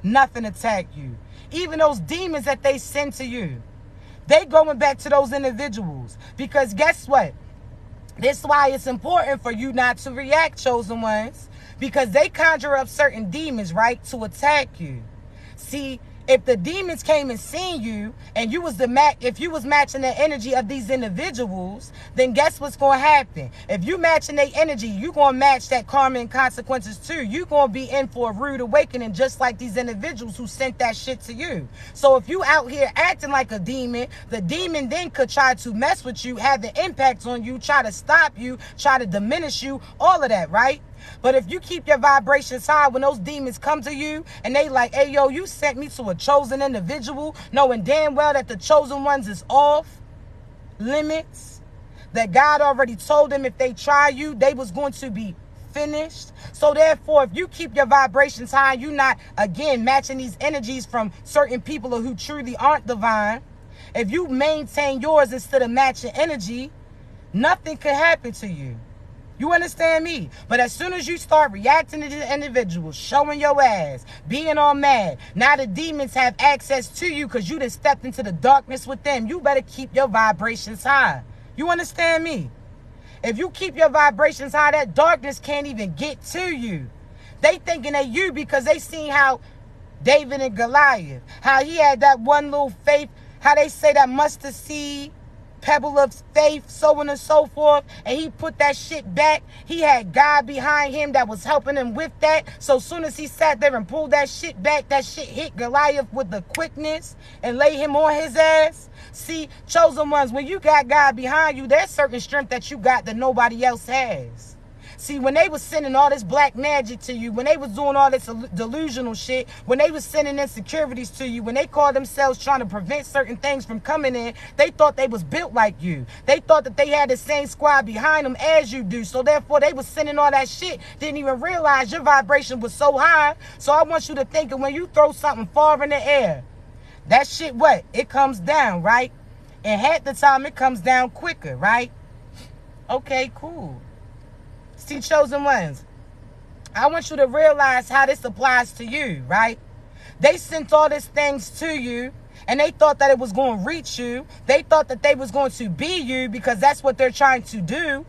nothing attack you. Even those demons that they send to you, they going back to those individuals. Because guess what? This is why it's important for you not to react, chosen ones. Because they conjure up certain demons, right, to attack you. See, if the demons came and seen you, and you was if you was matching the energy of these individuals, then guess what's going to happen? If you matching their energy, you going to match that karma and consequences too. You going to be in for a rude awakening, just like these individuals who sent that shit to you. So if you out here acting like a demon, the demon then could try to mess with you, have the impact on you, try to stop you, try to diminish you, all of that, right? But if you keep your vibrations high, when those demons come to you and they like, hey, yo, you sent me to a chosen individual, knowing damn well that the chosen ones is off limits, that God already told them if they try you, they was going to be finished. So therefore, if you keep your vibrations high, you not, again, matching these energies from certain people who truly aren't divine. If you maintain yours instead of matching energy, nothing could happen to you. You understand me? But as soon as you start reacting to the individuals, showing your ass, being all mad, now the demons have access to you because you done stepped into the darkness with them. You better keep your vibrations high. You understand me? If you keep your vibrations high, that darkness can't even get to you. They thinking that you because they seen how David and Goliath, how he had that one little faith, how they say that mustard seed, pebble of faith, so on and so forth, and he put that shit back. He had God behind him that was helping him with that. So soon as he sat there and pulled that shit back, that shit hit Goliath with the quickness and laid him on his ass. See, chosen ones, when you got God behind you, there's certain strength that you got that nobody else has. See, when they was sending all this black magic to you, when they was doing all this delusional shit, when they was sending insecurities to you, when they called themselves trying to prevent certain things from coming in, they thought they was built like you. They thought that they had the same squad behind them as you do. So therefore, they was sending all that shit. Didn't even realize your vibration was so high. So I want you to think that when you throw something far in the air, that shit, what? It comes down, right? And half the time, it comes down quicker, right? Okay, cool. See, chosen ones, I want you to realize how this applies to you, right? They sent all these things to you, and they thought that it was going to reach you. They thought that they was going to be you because that's what they're trying to do.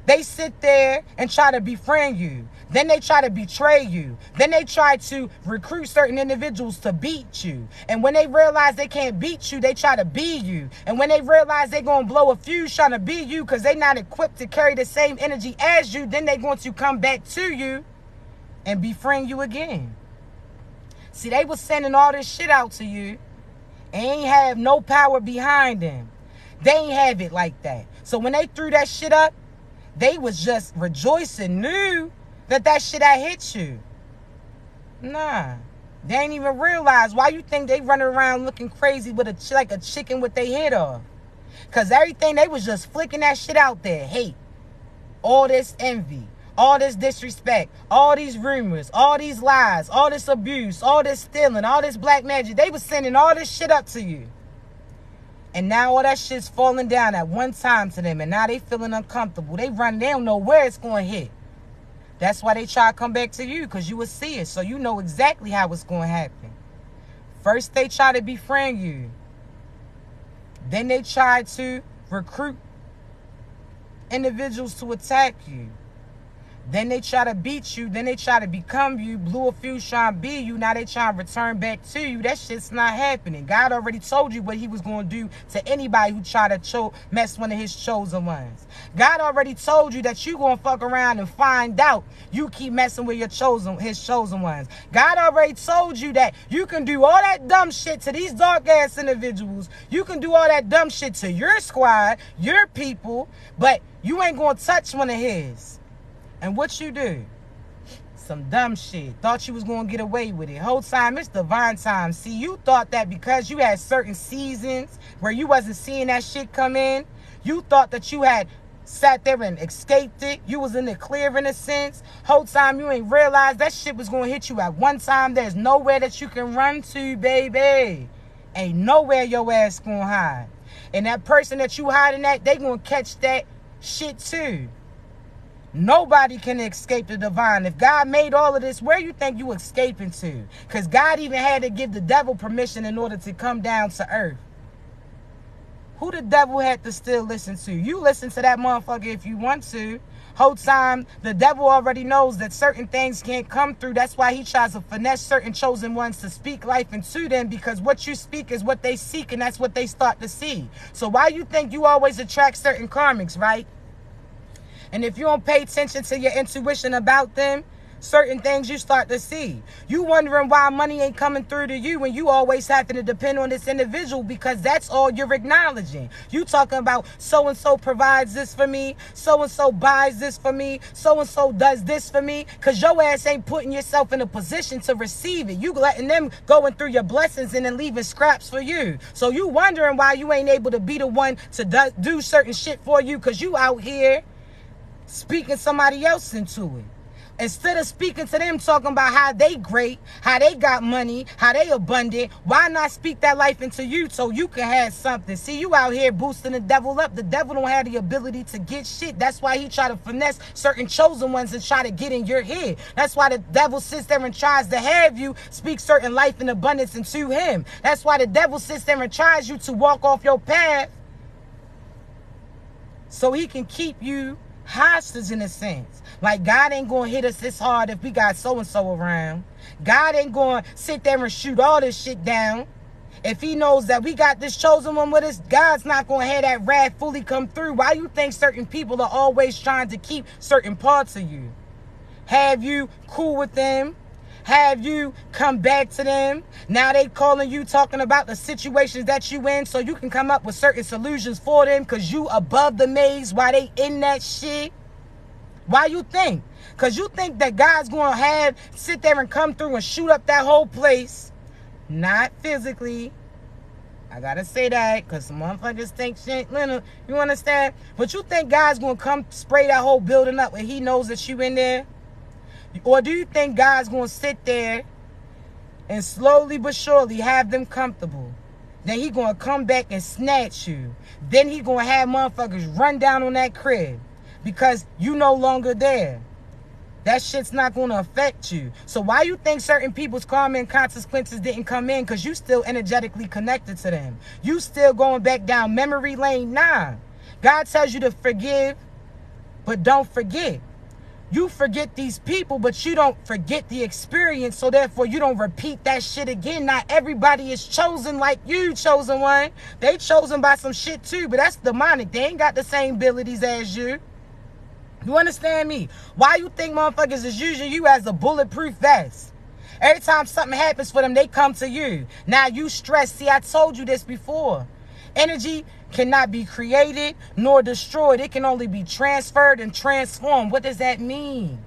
They sit there and try to befriend you. Then they try to betray you. Then they try to recruit certain individuals to beat you. And when they realize they can't beat you, they try to be you. And when they realize they're going to blow a fuse trying to be you because they're not equipped to carry the same energy as you, then they're going to come back to you and befriend you again. See, they was sending all this shit out to you and ain't have no power behind them. They ain't have it like that. So when they threw that shit up, they was just rejoicing, knew that shit had hit you. Nah. They ain't even realize why you think they running around looking crazy with like a chicken with their head off. Because everything, they was just flicking that shit out there. Hate. All this envy. All this disrespect. All these rumors. All these lies. All this abuse. All this stealing. All this black magic. They was sending all this shit up to you. And now all that shit's falling down at one time to them. And now they feeling uncomfortable. They don't know where it's going to hit. That's why they try to come back to you, because you will see it. So you know exactly how it's going to happen. First, they try to befriend you. Then they try to recruit individuals to attack you. Then they try to beat you. Then they try to become you. Blew a fuse trying to be you. Now they trying to return back to you. That shit's not happening. God already told you what he was going to do to anybody who tried to mess one of his chosen ones. God already told you that you going to fuck around and find out you keep messing with his chosen ones. God already told you that you can do all that dumb shit to these dark ass individuals. You can do all that dumb shit to your squad, your people, but you ain't going to touch one of his. And what you do? Some dumb shit. Thought you was going to get away with it. Whole time, it's divine time. See, you thought that because you had certain seasons where you wasn't seeing that shit come in, you thought that you had sat there and escaped it. You was in the clear in a sense. Whole time, you ain't realized that shit was going to hit you at one time. There's nowhere that you can run to, baby. Ain't nowhere your ass going to hide. And that person that you hiding at, they going to catch that shit too. Nobody can escape the divine. If God made all of this, where you think you escaping to? Because God even had to give the devil permission in order to come down to earth. Who the devil had to still listen to? You listen to that motherfucker if you want to. Whole time, the devil already knows that certain things can't come through. That's why he tries to finesse certain chosen ones to speak life into them, because what you speak is what they seek, and that's what they start to see. So why you think you always attract certain karmics, right? And if you don't pay attention to your intuition about them, certain things you start to see. You wondering why money ain't coming through to you when you always having to depend on this individual, because that's all you're acknowledging. You talking about so-and-so provides this for me, so-and-so buys this for me, so-and-so does this for me, because your ass ain't putting yourself in a position to receive it. You letting them going through your blessings and then leaving scraps for you. So you wondering why you ain't able to be the one to do certain shit for you, because you out here speaking somebody else into it. Instead of speaking to them, talking about how they great, how they got money, how they abundant, why not speak that life into you so you can have something? See, you out here boosting the devil up. The devil don't have the ability to get shit. That's why he try to finesse certain chosen ones and try to get in your head. That's why the devil sits there and tries to have you speak certain life and abundance into him. That's why the devil sits there and tries you to walk off your path so he can keep you hostage in a sense. Like, God ain't gonna hit us this hard if we got so-and-so around. God ain't gonna sit there and shoot all this shit down. If he knows that we got this chosen one with us, God's not gonna have that wrath fully come through. Why you think certain people are always trying to keep certain parts of you? Have you cool with them? Have you come back to them? Now they calling you, talking about the situations that you in, so you can come up with certain solutions for them because you above the maze while they in that shit. Why you think? Because you think that God's going to sit there and come through and shoot up that whole place. Not physically. I got to say that because some motherfuckers think shit. You understand? But you think God's going to come spray that whole building up when he knows that you in there? Or do you think God's going to sit there and slowly but surely have them comfortable? Then he going to come back and snatch you. Then he going to have motherfuckers run down on that crib because you no longer there. That shit's not going to affect you. So why you think certain people's karma and consequences didn't come in? Because you still energetically connected to them. You still going back down memory lane. Nah. God tells you to forgive, but don't forget. You forget these people, but you don't forget the experience, so therefore you don't repeat that shit again. Not everybody is chosen like you, chosen one. They chosen by some shit too, but that's demonic. They ain't got the same abilities as you. You understand me? Why you think motherfuckers is using you as a bulletproof vest? Every time something happens for them, they come to you. Now you stress. See, I told you this before. Energy cannot be created nor destroyed. It can only be transferred and transformed. What does that mean?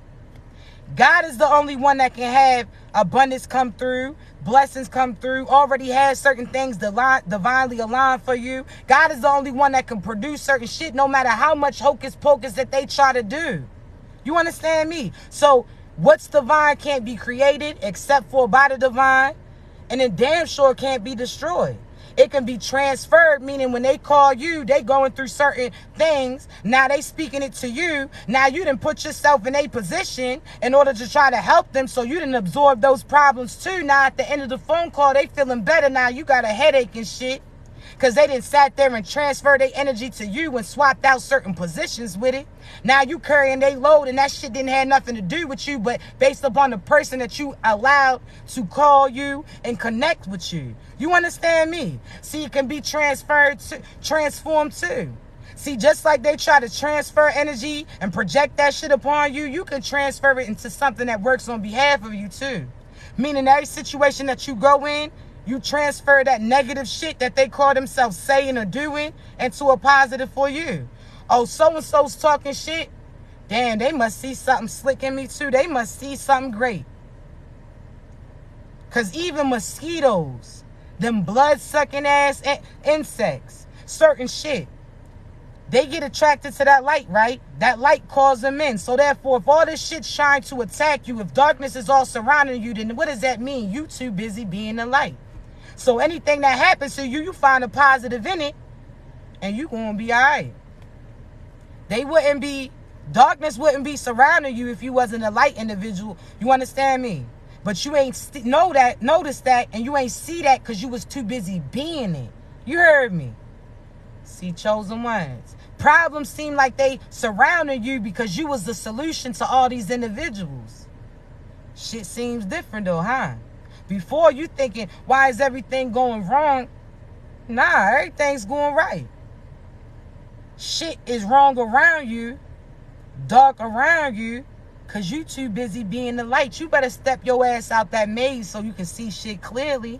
God is the only one that can have abundance come through, blessings come through, already has certain things divinely aligned for you. God is the only one that can produce certain shit no matter how much hocus pocus that they try to do. You understand me? So what's divine can't be created except for by the divine, and then damn sure can't be destroyed. It can be transferred, meaning when they call you, they going through certain things. Now they speaking it to you. Now you done put yourself in a position in order to try to help them, so you done absorb those problems too. Now at the end of the phone call, they feeling better. Now you got a headache and shit because they done sat there and transferred their energy to you and swapped out certain positions with it. Now you carrying their load, and that shit didn't have nothing to do with you, but based upon the person that you allowed to call you and connect with you. You understand me? See, it can be transformed too. See, just like they try to transfer energy and project that shit upon you, you can transfer it into something that works on behalf of you too. Meaning every situation that you go in, you transfer that negative shit that they call themselves saying or doing into a positive for you. Oh, so-and-so's talking shit. Damn, they must see something slick in me too. They must see something great. Because even mosquitoes, them blood-sucking ass insects, certain shit, they get attracted to that light, right? That light calls them in. So therefore, if all this shit's trying to attack you, if darkness is all surrounding you, then what does that mean? You too busy being the light. So anything that happens to you, you find a positive in it, and you gonna be all right. Darkness wouldn't be surrounding you if you wasn't a light individual. You understand me? But you ain't notice that, and you ain't see that because you was too busy being it. You heard me? See, chosen ones. Problems seem like they surrounded you because you was the solution to all these individuals. Shit seems different though, huh? Before you thinking, why is everything going wrong? Nah, everything's going right. Shit is wrong around you, dark around you, Because you too busy being the light. You better step your ass out that maze so you can see shit clearly.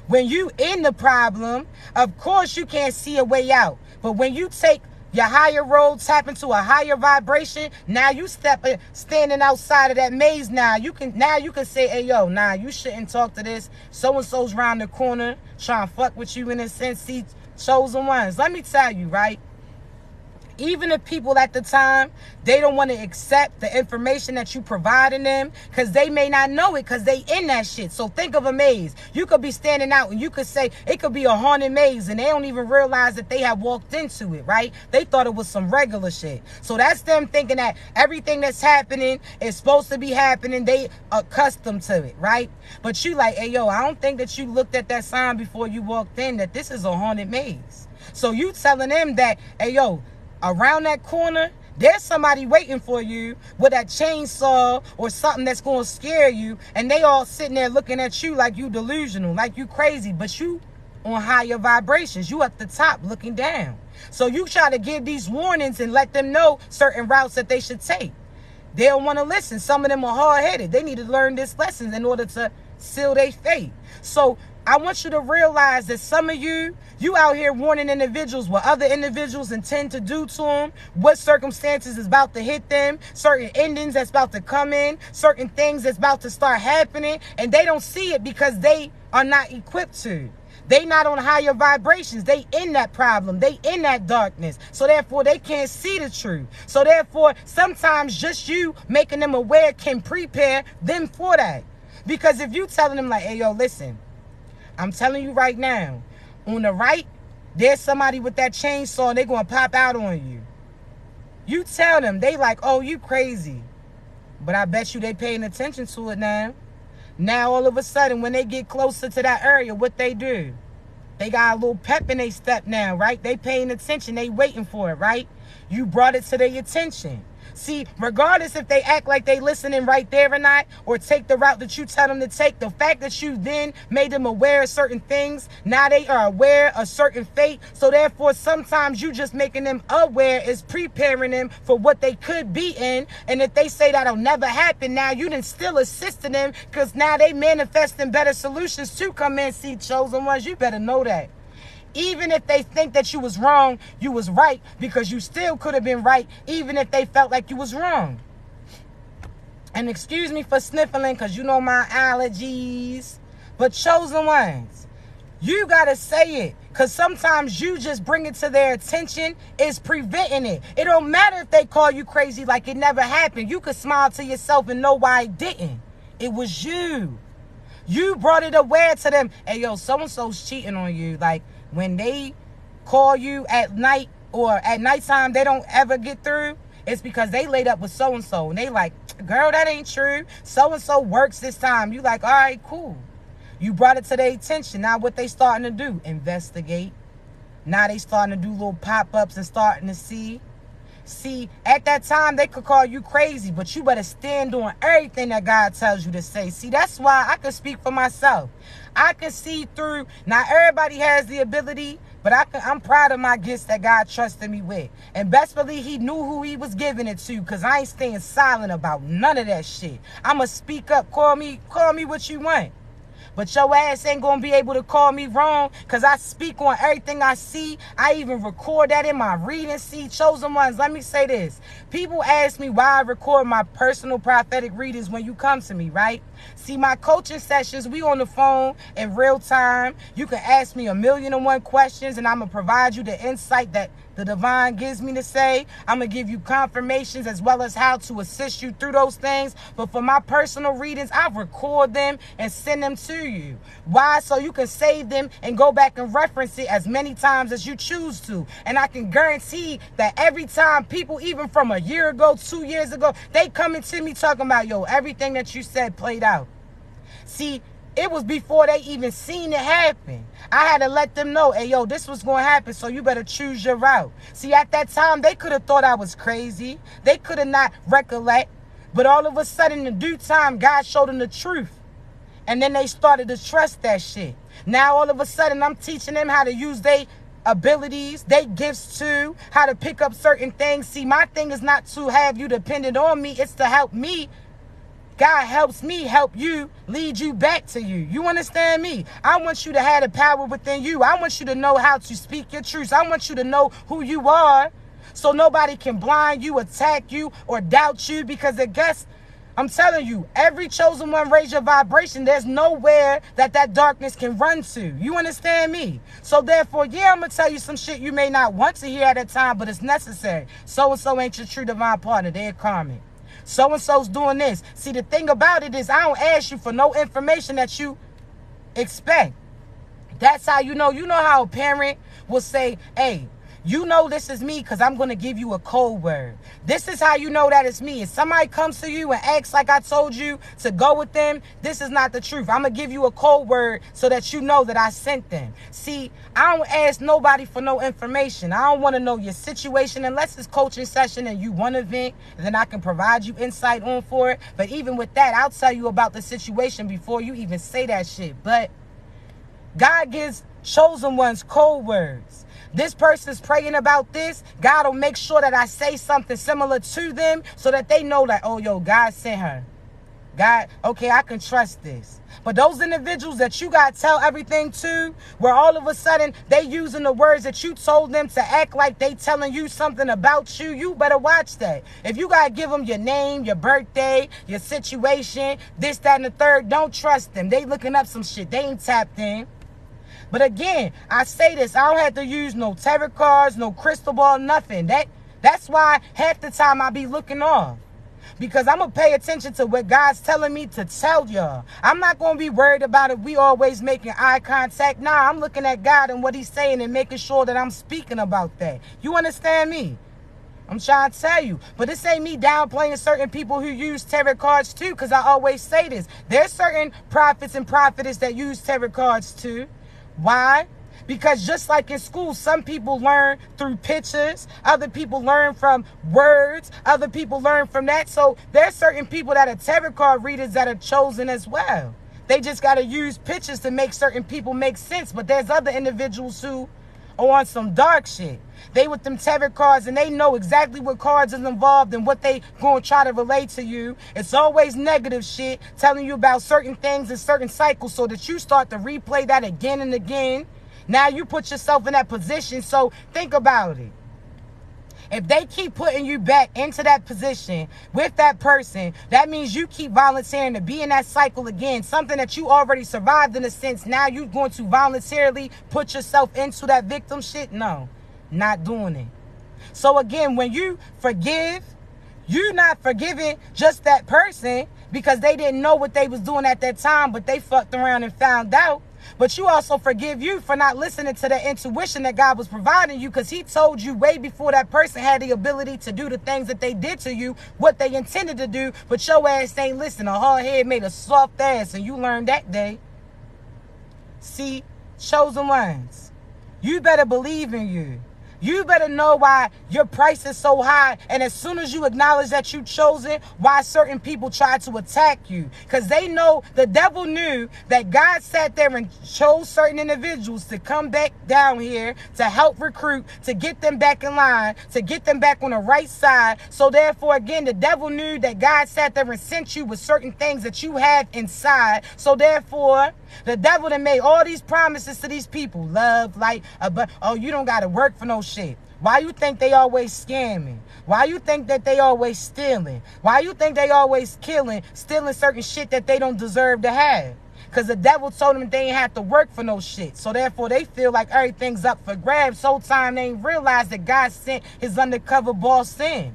When you in the problem, of course you can't see a way out. But when you take your higher road, tap into a higher vibration, now you standing outside of that maze now. You can say, hey, yo, nah, you shouldn't talk to this. So-and-so's around the corner trying to fuck with you in a sense. See, chosen ones. Let me tell you, right? Even if people at the time, they don't want to accept the information that you providing them because they may not know it because they in that shit. So think of a maze. You could be standing out and you could say it could be a haunted maze and they don't even realize that they have walked into it, right? They thought it was some regular shit. So that's them thinking that everything that's happening is supposed to be happening. They accustomed to it, right? But you like, hey, yo, I don't think that you looked at that sign before you walked in that this is a haunted maze. So you telling them that, hey, yo, around that corner, there's somebody waiting for you with that chainsaw or something that's going to scare you. And they all sitting there looking at you like you delusional, like you crazy. But you on higher vibrations. You at the top looking down. So you try to give these warnings and let them know certain routes that they should take. They don't want to listen. Some of them are hard-headed. They need to learn this lesson in order to seal their fate. So I want you to realize that some of you out here warning individuals what other individuals intend to do to them, what circumstances is about to hit them, certain endings that's about to come in, certain things that's about to start happening, and they don't see it because they are not equipped to. They not on higher vibrations. They in that problem. They in that darkness. So therefore, they can't see the truth. So therefore, sometimes just you making them aware can prepare them for that. Because if you telling them like, hey, yo, listen, I'm telling you right now, on the right, there's somebody with that chainsaw and they're going to pop out on you. You tell them, they like, oh, you crazy. But I bet you they paying attention to it now. Now, all of a sudden, when they get closer to that area, what they do? They got a little pep in their step now, right? They paying attention. They waiting for it, right? You brought it to their attention. See, regardless if they act like they listening right there or not, or take the route that you tell them to take, the fact that you then made them aware of certain things, now they are aware of certain fate. So therefore, sometimes you just making them aware is preparing them for what they could be in. And if they say that'll never happen, now you done still assisting them because now they manifesting better solutions to come in. See, chosen ones, you better know that. Even if they think that you was wrong, you was right because you still could have been right even if they felt like you was wrong. And excuse me for sniffling because you know my allergies. But chosen ones, you got to say it because sometimes you just bring it to their attention is preventing it. It don't matter if they call you crazy like it never happened. You could smile to yourself and know why it didn't. It was you. You brought it aware to them. Hey, yo, so-and-so's cheating on you. Like, when they call you at night or at nighttime, they don't ever get through, it's because they laid up with so-and-so. And they like, girl, that ain't true. So-and-so works this time. You like, all right, cool. You brought it to their attention. Now what they starting to do? Investigate. Now they starting to do little pop-ups and starting to see. See, at that time, they could call you crazy, but you better stand on everything that God tells you to say. See, that's why I can speak for myself. I can see through. Not everybody has the ability, but I'm proud of my gifts that God trusted me with. And best believe he knew who he was giving it to because I ain't staying silent about none of that shit. I'm going to speak up. Call me what you want. But your ass ain't going to be able to call me wrong because I speak on everything I see. I even record that in my reading. See, chosen ones, let me say this. People ask me why I record my personal prophetic readings when you come to me, right? See, my coaching sessions, we on the phone in real time. You can ask me 1,000,001 questions and I'm going to provide you the insight that the divine gives me to say. I'm going to give you confirmations as well as how to assist you through those things. But for my personal readings, I record them and send them to you. Why? So you can save them and go back and reference it as many times as you choose to. And I can guarantee that every time people, even from a year ago, 2 years ago, they coming to me talking about, yo, everything that you said played out. See, it was before they even seen it happen. I had to let them know, hey, yo, this was going to happen, so you better choose your route. See, at that time, they could have thought I was crazy. They could have not recollect. But all of a sudden, in due time, God showed them the truth. And then they started to trust that shit. Now, all of a sudden, I'm teaching them how to use their abilities, they gifts too, how to pick up certain things. See, my thing is not to have you dependent on me. It's to help me. God helps me help you, lead you back to you. You understand me? I want you to have the power within you. I want you to know how to speak your truth. I want you to know who you are so nobody can blind you, attack you, or doubt you. Because I guess, I'm telling you, every chosen one raise your vibration. There's nowhere that darkness can run to. You understand me? So therefore, yeah, I'm going to tell you some shit you may not want to hear at a time, but it's necessary. So-and-so ain't your true divine partner. They're karmic. So-and-so's doing this. See, the thing about it is I don't ask you for no information that you expect. That's how you know. You know how a parent will say, hey, you know this is me because I'm going to give you a code word. This is how you know that it's me. If somebody comes to you and acts like I told you to go with them, this is not the truth. I'm going to give you a code word so that you know that I sent them. See, I don't ask nobody for no information. I don't want to know your situation unless it's coaching session and you want to vent. Then I can provide you insight on for it. But even with that, I'll tell you about the situation before you even say that shit. But God gives chosen ones code words. This person's praying about this. God will make sure that I say something similar to them so that they know that, oh, yo, God sent her. God, okay, I can trust this. But those individuals that you got to tell everything to, where all of a sudden they using the words that you told them to act like they telling you something about you, you better watch that. If you got to give them your name, your birthday, your situation, this, that, and the third, don't trust them. They looking up some shit. They ain't tapped in. But again, I say this, I don't have to use no tarot cards, no crystal ball, nothing. That's why half the time I be looking off. Because I'm going to pay attention to what God's telling me to tell y'all. I'm not going to be worried about if we always making eye contact. Nah, I'm looking at God and what he's saying and making sure that I'm speaking about that. You understand me? I'm trying to tell you. But this ain't me downplaying certain people who use tarot cards too, because I always say this. There's certain prophets and prophetess that use tarot cards too. Why? Because just like in school, some people learn through pictures. Other people learn from words. Other people learn from that. So there's certain people that are tarot card readers that are chosen as well. They just got to use pictures to make certain people make sense. But there's other individuals who are on some dark shit. They with them tarot cards and they know exactly what cards is involved and what they going to try to relate to you. It's always negative shit telling you about certain things and certain cycles so that you start to replay that again and again. Now you put yourself in that position. So think about it. If they keep putting you back into that position with that person, that means you keep volunteering to be in that cycle again. Something that you already survived in a sense. Now you're going to voluntarily put yourself into that victim shit? No, not doing it. So again, when you forgive, you're not forgiving just that person because they didn't know what they was doing at that time, but they fucked around and found out. But you also forgive you for not listening to the intuition that God was providing you, because he told you way before that person had the ability to do the things that they did to you, what they intended to do, but your ass ain't listen. A hard head made a soft ass, and you learned that day. See, chosen ones, you better believe in you. You better know why your price is so high. And as soon as you acknowledge that you chosen, why certain people try to attack you. Because they know the devil knew that God sat there and chose certain individuals to come back down here to help recruit, to get them back in line, to get them back on the right side. So therefore, again, the devil knew that God sat there and sent you with certain things that you have inside. So therefore, the devil that made all these promises to these people, love, light, but oh, you don't got to work for no shit. Why you think they always scamming? Why you think that they always stealing? Why you think they always stealing certain shit that they don't deserve to have? Because the devil told them they ain't have to work for no shit. So therefore, they feel like everything's up for grabs. So time they ain't realized that God sent his undercover boss in.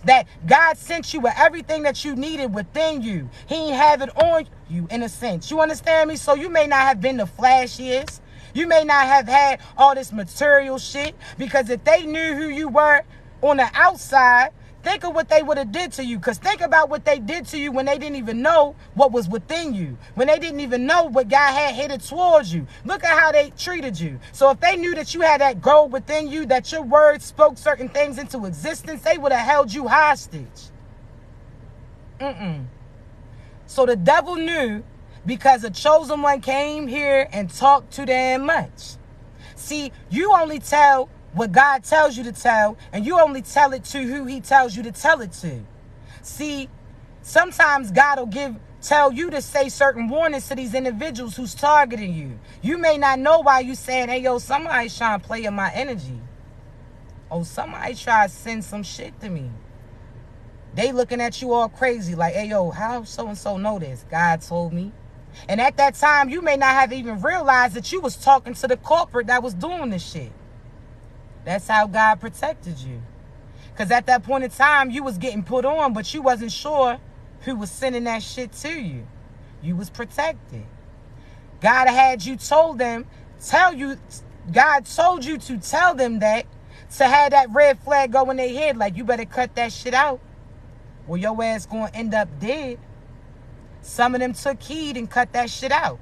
That God sent you with everything that you needed within you. He ain't have it on you in a sense. You understand me? So you may not have been the flashiest. You may not have had all this material shit. Because if they knew who you were on the outside, think of what they would have did to you. Because think about what they did to you when they didn't even know what was within you. When they didn't even know what God had headed towards you. Look at how they treated you. So if they knew that you had that goal within you, that your words spoke certain things into existence, they would have held you hostage. So the devil knew, because a chosen one came here and talked too damn much. See, you only tell what God tells you to tell, and you only tell it to who he tells you to tell it to. See, sometimes God will tell you to say certain warnings to these individuals who's targeting you. You may not know why you saying, hey, yo, somebody's trying to play in my energy. Oh, somebody try to send some shit to me. They looking at you all crazy like, hey, yo, how so-and-so know this? God told me. And at that time, you may not have even realized that you was talking to the corporate that was doing this shit. That's how God protected you. Because at that point in time, you was getting put on, but you wasn't sure who was sending that shit to you. You was protected. God had you God told you to tell them that, to have that red flag go in their head, like, you better cut that shit out, or your ass gonna end up dead. Some of them took heed and cut that shit out.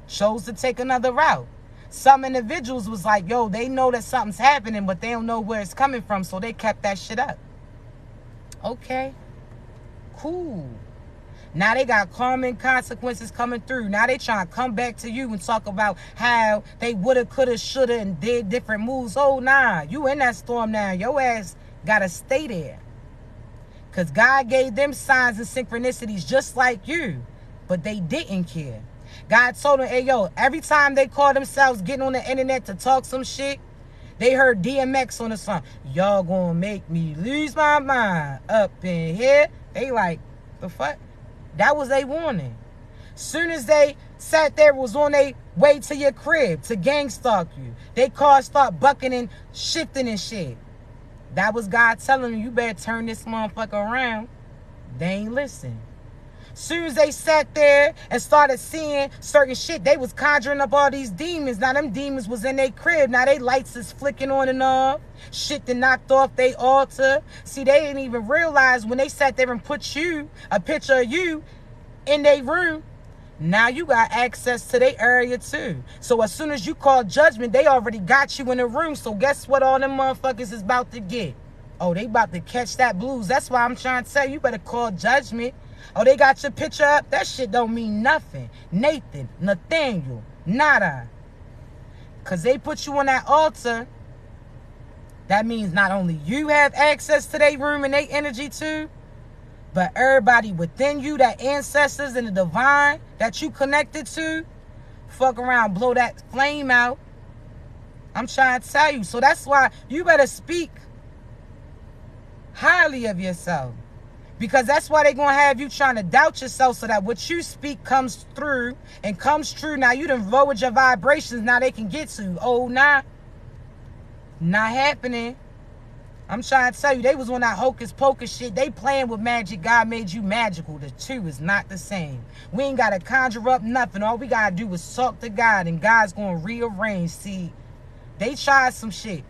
Chose to take another route. Some individuals was like, yo, they know that something's happening, but they don't know where it's coming from, so they kept that shit up. Okay. Cool. Now they got karma consequences coming through. Now they trying to come back to you and talk about how they woulda, coulda, shoulda, and did different moves. Oh, nah. You in that storm now. Your ass gotta stay there. Because God gave them signs and synchronicities just like you. But they didn't care. God told them, hey, yo, every time they call themselves getting on the internet to talk some shit, they heard DMX on the song. Y'all gonna make me lose my mind up in here. They like, the fuck? That was a warning. Soon as they sat there, was on their way to your crib to gang stalk you. They cars start bucking and shifting and shit. That was God telling them, you better turn this motherfucker around. They ain't listen. Soon as they sat there and started seeing certain shit, they was conjuring up all these demons. Now them demons was in their crib. Now they lights is flicking on and off. Shit that knocked off they altar. See, they didn't even realize when they sat there and put you, a picture of you, in their room. Now you got access to their area too. So as soon as you call judgment, they already got you in the room. So guess what all them motherfuckers is about to get? Oh, they about to catch that blues. That's why I'm trying to tell you, you better call judgment. Oh, they got your picture up? That shit don't mean nothing. Nathan, Nathaniel, nada. Because they put you on that altar. That means not only you have access to their room and their energy too, but everybody within you, that ancestors and the divine that you connected to, fuck around, blow that flame out. I'm trying to tell you. So that's why you better speak highly of yourself. Because that's why they're going to have you trying to doubt yourself, so that what you speak comes through and comes true. Now you done lowered your vibrations. Now they can get to you. Oh, nah. Not happening. I'm trying to tell you, they was on that hocus pocus shit. They playing with magic. God made you magical. The two is not the same. We ain't got to conjure up nothing. All we got to do is talk to God, and God's going to rearrange. See, they tried some shit.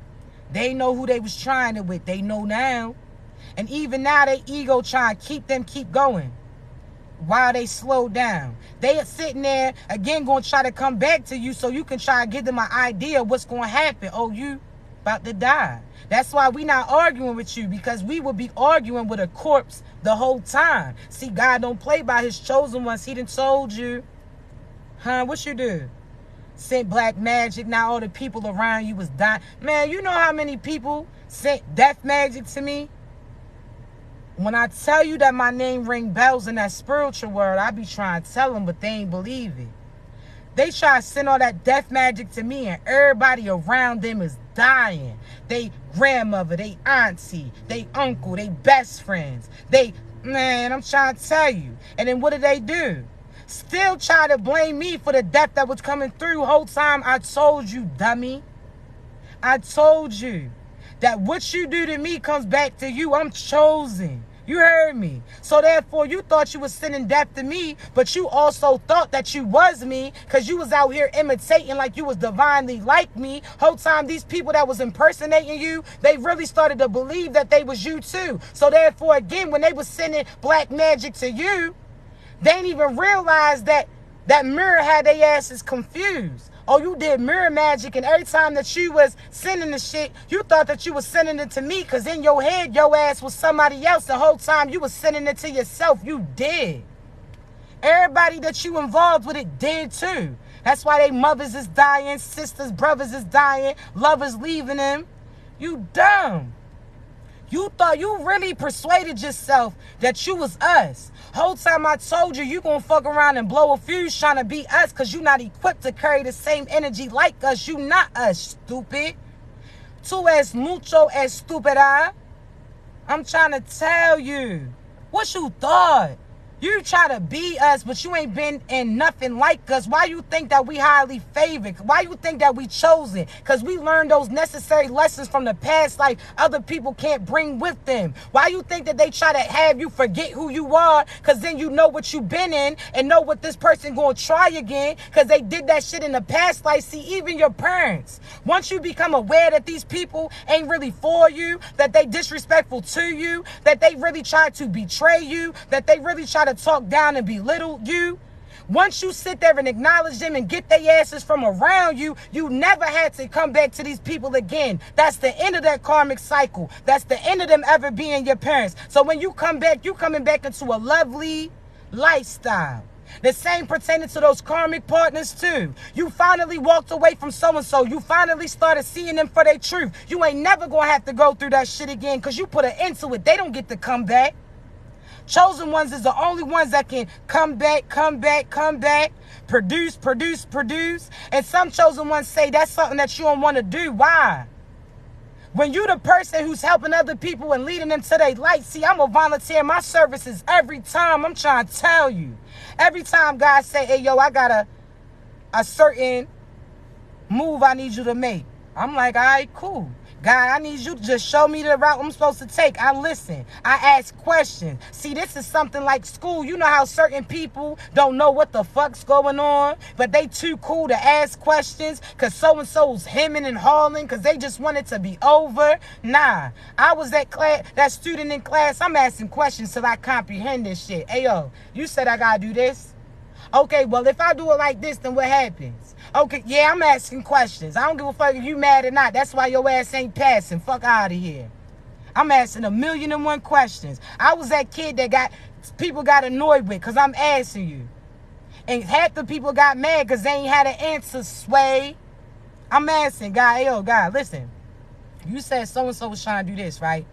They know who they was trying it with. They know now. And even now, their ego trying to keep going while they slow down. They are sitting there, again, going to try to come back to you so you can try to give them an idea of what's going to happen. Oh, you about to die. That's why we not arguing with you, because we would be arguing with a corpse the whole time. See, God don't play by his chosen ones. He done told you. Huh? What you do? Sent black magic. Now all the people around you was dying. Man, you know how many people sent death magic to me? When I tell you that my name ring bells in that spiritual world, I be trying to tell them, but they ain't believe it. They try to send all that death magic to me, and everybody around them is dying. They grandmother, they auntie, they uncle, they best friends. Man, I'm trying to tell you. And then what do? Still try to blame me for the death that was coming through. Whole time I told you, dummy. I told you that what you do to me comes back to you. I'm chosen. You heard me. So therefore, you thought you was sending death to me, but you also thought that you was me, because you was out here imitating like you was divinely like me. Whole time, these people that was impersonating you, they really started to believe that they was you too. So therefore, again, when they was sending black magic to you, they didn't even realize that that mirror had their asses confused. Oh, you did mirror magic, and every time that you was sending the shit, you thought that you was sending it to me, because in your head, your ass was somebody else. The whole time you was sending it to yourself. You did. Everybody that you involved with it did too. That's why they mothers is dying, sisters, brothers is dying, lovers leaving them. You dumb. You thought you really persuaded yourself that you was us. Whole time I told you, you gonna fuck around and blow a fuse trying to be us because you not equipped to carry the same energy like us. You not us, stupid. Tú es mucho estúpida. I'm trying to tell you. What you thought? You try to be us, but you ain't been in nothing like us. Why you think that we highly favored? Why you think that we chosen? Because we learned those necessary lessons from the past like other people can't bring with them. Why you think that they try to have you forget who you are? Because then you know what you've been in and know what this person going to try again because they did that shit in the past. Like, see, even your parents, once you become aware that these people ain't really for you, that they disrespectful to you, that they really try to betray you, that they really try to talk down and belittle you. Once you sit there and acknowledge them and get their asses from around you, you never had to come back to these people again. That's the end of that karmic cycle. That's the end of them ever being your parents. So when you come back, you coming back into a lovely lifestyle. The same pertaining to those karmic partners too. You finally walked away from so-and-so. You finally started seeing them for their truth. You ain't never gonna have to go through that shit again because you put an end to it. They don't get to come back. Chosen ones is the only ones that can come back, produce. And some chosen ones say that's something that you don't want to do. Why? When you the person who's helping other people and leading them to their light, see, I'm a volunteer. My services every time. I'm trying to tell you. Every time God say, hey, yo, I got a certain move I need you to make. I'm like, all right, cool. God, I need you to just show me the route I'm supposed to take. I listen. I ask questions. See, this is something like school. You know how certain people don't know what the fuck's going on, but they too cool to ask questions because so-and-so's hemming and hawing because they just want it to be over. Nah, I was that student in class. I'm asking questions till I comprehend this shit. Hey, yo, you said I got to do this? Okay, well, if I do it like this, then what happens? Okay, yeah, I'm asking questions. I don't give a fuck if you mad or not. That's why your ass ain't passing. Fuck out of here. I'm asking 1,000,001 questions. I was that kid that people got annoyed with because I'm asking you. And half the people got mad because they ain't had an answer, sway. I'm asking, God, hey, yo, God, listen. You said so-and-so was trying to do this, right?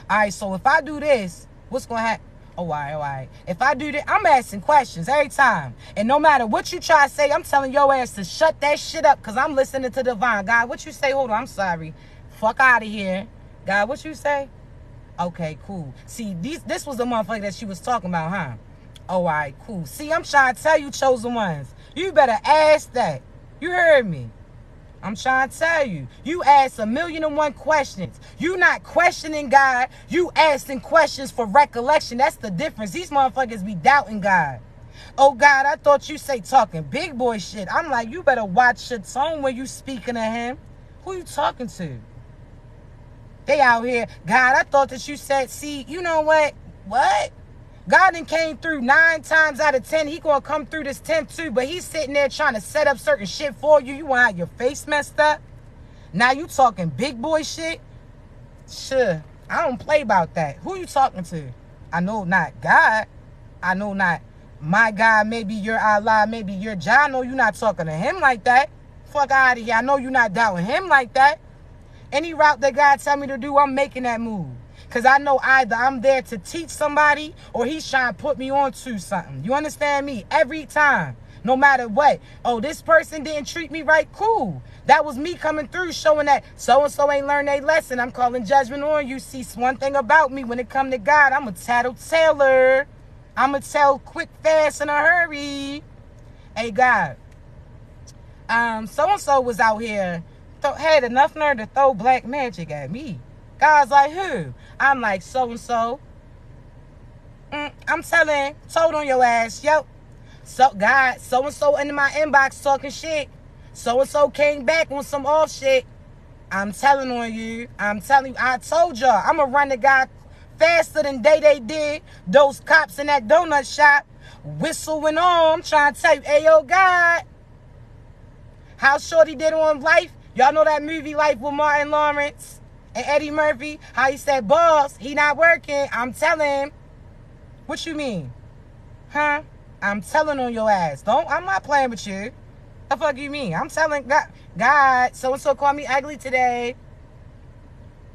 All right, so if I do this, what's going to happen? Oh, all right. If I do that, I'm asking questions every time. And no matter what you try to say, I'm telling your ass to shut that shit up because I'm listening to divine. God, what you say? Hold on, I'm sorry. Fuck out of here. God, what you say? Okay, cool. See, this was the motherfucker that she was talking about, huh? Oh, all right, cool. See, I'm trying to tell you, chosen ones. You better ask that. You heard me. I'm trying to tell you. You ask 1,000,001 questions. You not questioning God. You asking questions for recollection. That's the difference. These motherfuckers be doubting God. Oh, God, I thought you say talking big boy shit. I'm like, you better watch your tone when you speaking to him. Who you talking to? They out here. God, I thought that you said, see, you know what? What? God done came through 9 times out of 10. He gonna come through this 10th too. But he's sitting there trying to set up certain shit for you. You want to have your face messed up? Now you talking big boy shit? Sure. I don't play about that. Who you talking to? I know not God. I know not my God. Maybe your Allah. Maybe your Jah. I know you not talking to him like that. Fuck out of here. I know you not doubting him like that. Any route that God tell me to do, I'm making that move. Because I know either I'm there to teach somebody or he's trying to put me on to something. You understand me? Every time. No matter what. Oh, this person didn't treat me right. Cool. That was me coming through showing that so-and-so ain't learned their lesson. I'm calling judgment on you. See, one thing about me when it come to God, I'm a tattletailer. I'm going to tell quick, fast, in a hurry. Hey, God. So-and-so was out here. Had enough nerve to throw black magic at me. God's like, who? I'm like, so-and-so. I'm told on your ass, yo. So, God, so-and-so in my inbox talking shit. So-and-so came back on some off shit. I'm telling on you. I'm telling you. I told y'all. I'm going to run the guy faster than they did. Those cops in that donut shop. Whistle went on. I'm trying to tell you, hey, yo, God. How Shorty did on Life. Y'all know that movie Life with Martin Lawrence and Eddie Murphy, how he said, boss, he not working. I'm telling him. What you mean? Huh? I'm telling on your ass. I'm not playing with you. The fuck you mean? I'm telling God, so-and-so called me ugly today.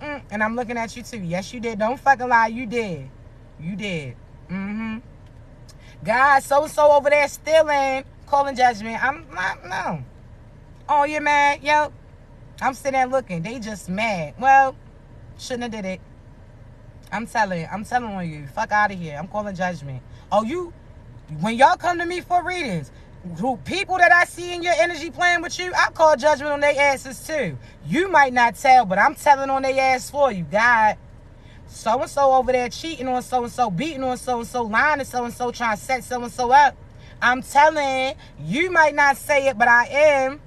And I'm looking at you too. Yes, you did. Don't fucking lie. You did. You did. God, so-and-so over there stealing, calling judgment. I'm not, no. Oh, you're mad? Yo. I'm sitting there looking. They just mad. Well, shouldn't have did it. I'm telling on you. Fuck out of here. I'm calling judgment. Oh, when y'all come to me for readings, people that I see in your energy playing with you, I call judgment on their asses too. You might not tell, but I'm telling on their ass for you. God, so-and-so over there cheating on so-and-so, beating on so-and-so, lying to so-and-so, trying to set so-and-so up. I'm telling, you might not say it, but I am.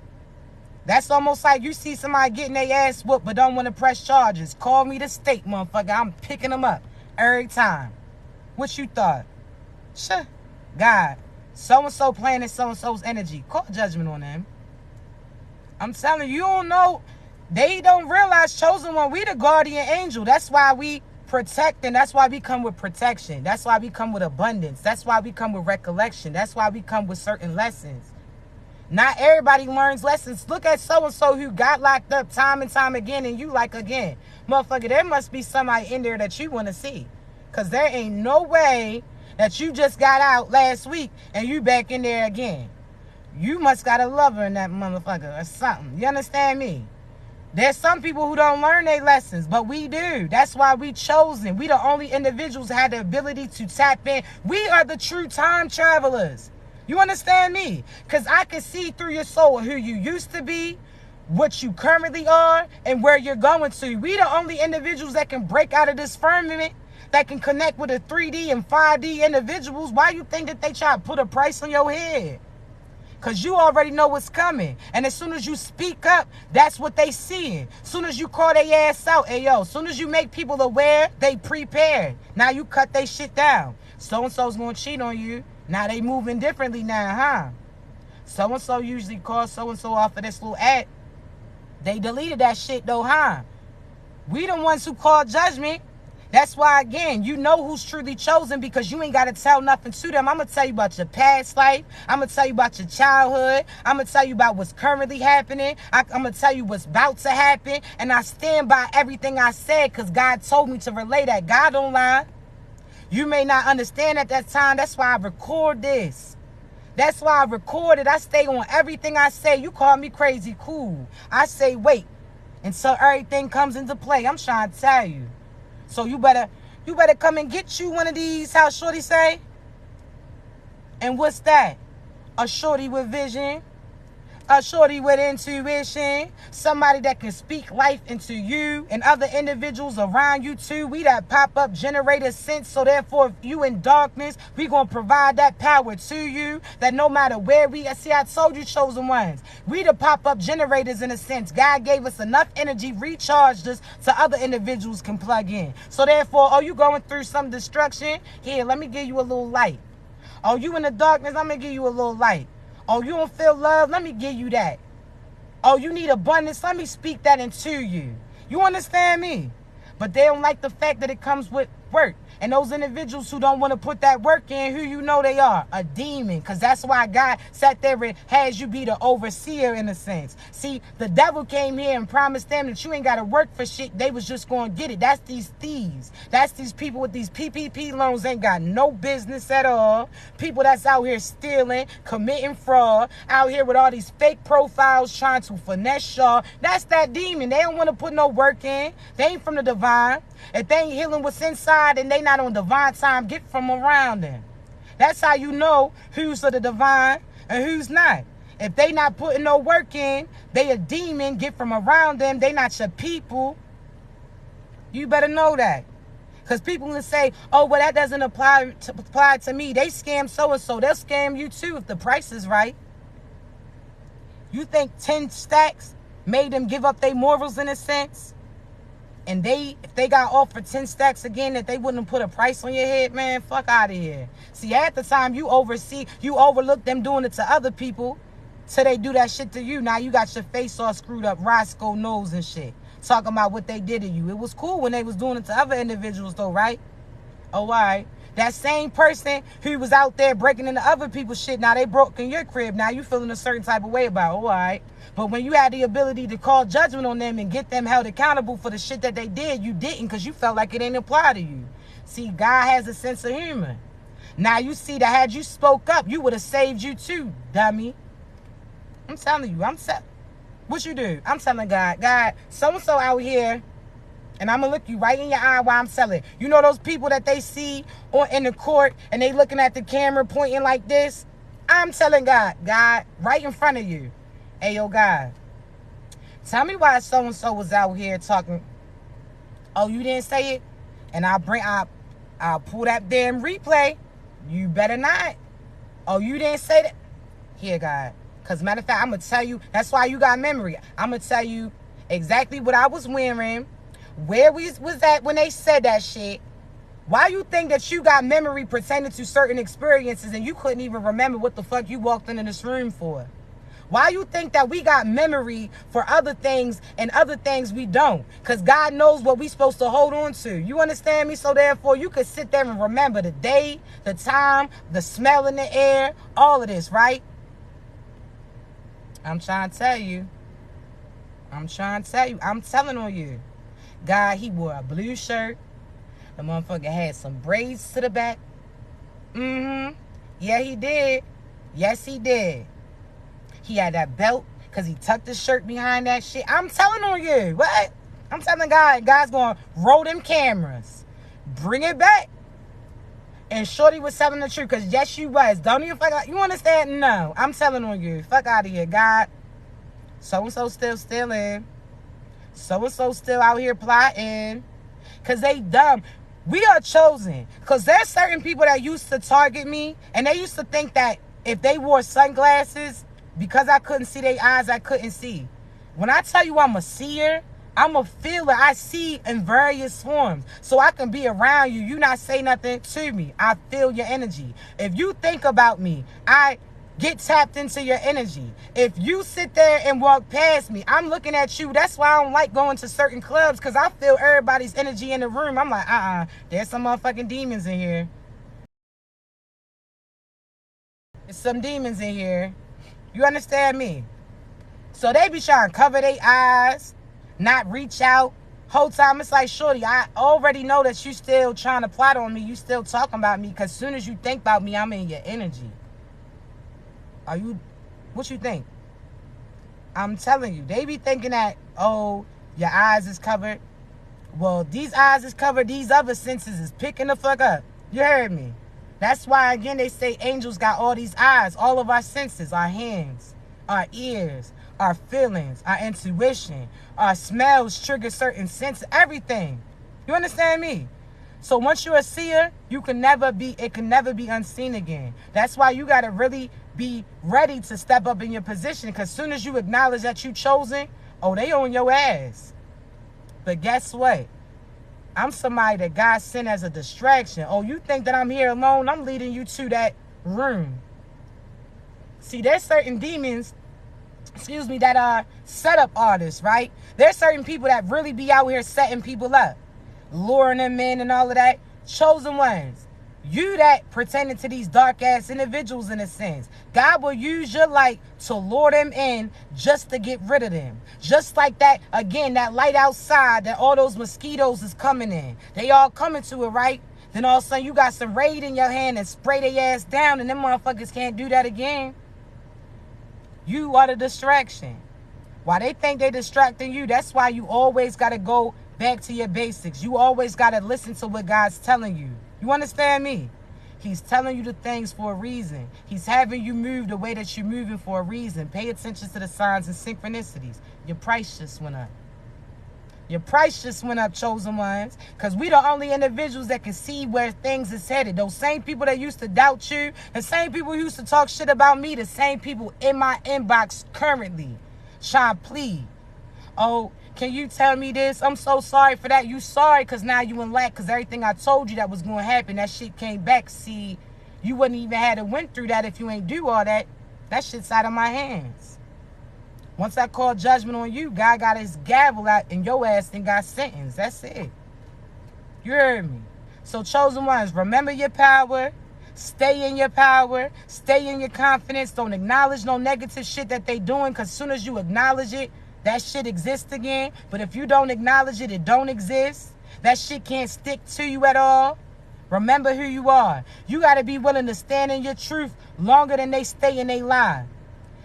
That's almost like you see somebody getting their ass whooped but don't want to press charges. Call me the state, motherfucker. I'm picking them up every time. What you thought? Sure. God, so-and-so playing in so-and-so's energy. Call judgment on them. I'm telling you, you don't know. They don't realize, chosen one, we the guardian angel. That's why we protect, and that's why we come with protection. That's why we come with abundance. That's why we come with recollection. That's why we come with certain lessons. Not everybody learns lessons. Look at so-and-so who got locked up time and time again, and you like again. Motherfucker, there must be somebody in there that you want to see. Because there ain't no way that you just got out last week and you back in there again. You must got a lover in that motherfucker or something. You understand me? There's some people who don't learn their lessons, but we do. That's why we chosen. We the only individuals who had the ability to tap in. We are the true time travelers. You understand me? Because I can see through your soul who you used to be, what you currently are, and where you're going to. We the only individuals that can break out of this firmament, that can connect with the 3D and 5D individuals. Why you think that they try to put a price on your head? Because you already know what's coming. And as soon as you speak up, that's what they seeing. As soon as you call their ass out, hey yo, as soon as you make people aware, they prepared. Now you cut their shit down. So-and-so's going to cheat on you. Now they moving differently now, huh? So-and-so usually calls so-and-so off of this little act. They deleted that shit though, huh? We the ones who call judgment. That's why, again, you know who's truly chosen because you ain't got to tell nothing to them. I'm going to tell you about your past life. I'm going to tell you about your childhood. I'm going to tell you about what's currently happening. I'm going to tell you what's about to happen. And I stand by everything I said because God told me to relay that. God don't lie. You may not understand at that time. That's why I record this. That's why I record it. I stay on everything I say. You call me crazy. Cool. I say wait until everything comes into play. I'm trying to tell you. So you better come and get you one of these, how shorty say? And what's that? A shorty with vision. A shorty with intuition. Somebody that can speak life into you and other individuals around you too. We that pop-up generator sense. So therefore, if you in darkness, we going to provide that power to you. That no matter where we... See, I told you, chosen ones. We the pop-up generators in a sense. God gave us enough energy, recharged us, so other individuals can plug in. So therefore, oh, you going through some destruction? Here, let me give you a little light. Oh, you in the darkness? I'm going to give you a little light. Oh, you don't feel love? Let me give you that. Oh, you need abundance? Let me speak that into you. You understand me? But they don't like the fact that it comes with work. And those individuals who don't want to put that work in, who you know they are? A demon. Because that's why God sat there and has you be the overseer in a sense. See, the devil came here and promised them that you ain't got to work for shit. They was just going to get it. That's these thieves. That's these people with these PPP loans ain't got no business at all. People that's out here stealing, committing fraud, out here with all these fake profiles trying to finesse y'all. That's that demon. They don't want to put no work in. They ain't from the divine. If they ain't healing what's inside and they not on divine time, get from around them. That's how you know who's of the divine and who's not. If they not putting no work in, they a demon, get from around them. They not your people. You better know that. Because people will say, oh, well, that doesn't apply to me. They scam so-and-so. They'll scam you too if the price is right. You think 10 stacks made them give up their morals in a sense? And if they got offered 10 stacks again, that they wouldn't put a price on your head, man, fuck out of here. See, at the time you overlook them doing it to other people till they do that shit to you. Now you got your face all screwed up, Roscoe nose and shit. Talking about what they did to you. It was cool when they was doing it to other individuals though, right? Oh, all right. That same person who was out there breaking into other people's shit, now they broke in your crib. Now you feeling a certain type of way about it. All right. But when you had the ability to call judgment on them and get them held accountable for the shit that they did, you didn't, because you felt like it didn't apply to you. See, God has a sense of humor. Now you see that had you spoke up, you would have saved you too, dummy. I'm telling you, what you do? I'm telling God, so-and-so out here, and I'm going to look you right in your eye while I'm telling. You know those people that they see in the court and they looking at the camera pointing like this? I'm telling God, right in front of you. Hey, yo, God, tell me why so-and-so was out here talking. Oh, you didn't say it? And I'll pull that damn replay. You better not. Oh, you didn't say that? Here, God. Because matter of fact, I'm going to tell you, that's why you got memory. I'm going to tell you exactly what I was wearing, where we was at when they said that shit. Why you think that you got memory pertaining to certain experiences and you couldn't even remember what the fuck you walked into this room for? Why you think that we got memory for other things and other things we don't? Because God knows what we supposed to hold on to. You understand me? So therefore, you could sit there and remember the day, the time, the smell in the air, all of this, right? I'm trying to tell you. I'm telling on you. God, he wore a blue shirt. The motherfucker had some braids to the back. Yeah, he did. Yes, he did. He had that belt because he tucked his shirt behind that shit. I'm telling on you. What? I'm telling God. God's going to roll them cameras. Bring it back. And Shorty was telling the truth because yes, she was. Don't even fuck out. You understand? No. I'm telling on you. Fuck out of here, God. So-and-so still stealing. So-and-so still out here plotting. Because they dumb. We are chosen. Because there's certain people that used to target me. And they used to think that if they wore sunglasses, because I couldn't see their eyes, I couldn't see. When I tell you I'm a seer, I'm a feeler. I see in various forms. So I can be around you. You not say nothing to me. I feel your energy. If you think about me, I get tapped into your energy. If you sit there and walk past me, I'm looking at you. That's why I don't like going to certain clubs, because I feel everybody's energy in the room. I'm like, there's some motherfucking demons in here. There's some demons in here. You understand me? So they be trying to cover their eyes, not reach out. Whole time it's like, shorty, I already know that you still trying to plot on me. You still talking about me, because as soon as you think about me, I'm in your energy. What you think? I'm telling you, they be thinking that, oh, your eyes is covered. Well, these eyes is covered. These other senses is picking the fuck up. You heard me? That's why, again, they say angels got all these eyes, all of our senses, our hands, our ears, our feelings, our intuition, our smells trigger certain senses, everything. You understand me? So once you're a seer, it can never be unseen again. That's why you got to really be ready to step up in your position, because as soon as you acknowledge that you chosen, oh, they on your ass. But guess what? I'm somebody that God sent as a distraction. Oh, you think that I'm here alone? I'm leading you to that room. See, there's certain demons, that are setup artists, right? There's certain people that really be out here setting people up, luring them in and all of that. Chosen ones. You that pretending to these dark-ass individuals in a sense. God will use your light to lure them in just to get rid of them. Just like that, again, that light outside that all those mosquitoes is coming in. They all coming to it, right? Then all of a sudden you got some Raid in your hand and spray their ass down, and them motherfuckers can't do that again. You are the distraction. Why they think they distracting you, that's why you always got to go back to your basics. You always got to listen to what God's telling you. You understand me? He's telling you the things for a reason. He's having you move the way that you're moving for a reason. Pay attention to the signs and synchronicities. Your price just went up. Your price just went up, chosen ones. Because we the only individuals that can see where things is headed. Those same people that used to doubt you, the same people who used to talk shit about me, the same people in my inbox currently trying to plead. Oh, can you tell me this? I'm so sorry for that. You sorry because now you in lack, because everything I told you that was going to happen, that shit came back. See, you wouldn't even had to went through that if you ain't do all that. That shit's out of my hands. Once I call judgment on you, God got his gavel out and your ass then got sentenced. That's it. You heard me. So chosen ones, remember your power. Stay in your power. Stay in your confidence. Don't acknowledge no negative shit that they doing, because as soon as you acknowledge it, that shit exists again. But if you don't acknowledge it, it don't exist. That shit can't stick to you at all. Remember who you are. You got to be willing to stand in your truth longer than they stay in their lie.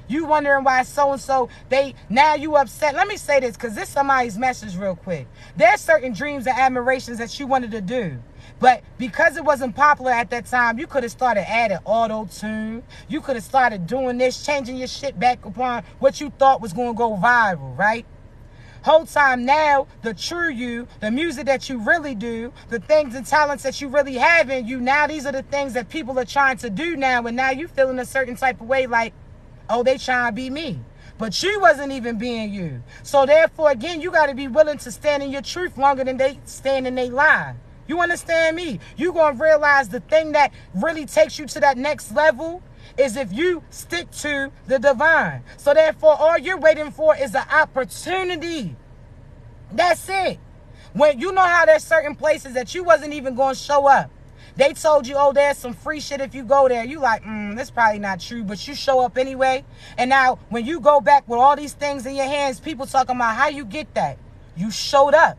You wondering why so-and-so, now you upset. Let me say this, because this is somebody's message real quick. There's certain dreams and admirations that you wanted to do. But because it wasn't popular at that time, you could have started adding auto-tune. You could have started doing this, changing your shit back upon what you thought was going to go viral, right? Whole time now, the true you, the music that you really do, the things and talents that you really have in you, now these are the things that people are trying to do now. And now you feeling a certain type of way like, oh, they trying to be me. But you wasn't even being you. So therefore, again, you got to be willing to stand in your truth longer than they stand in their lie. You understand me? You're going to realize the thing that really takes you to that next level is if you stick to the divine. So therefore, all you're waiting for is an opportunity. That's it. When you know how there's certain places that you wasn't even going to show up. They told you, oh, there's some free shit if you go there. You like, that's probably not true, but you show up anyway. And now when you go back with all these things in your hands, people talking about how you get that. You showed up.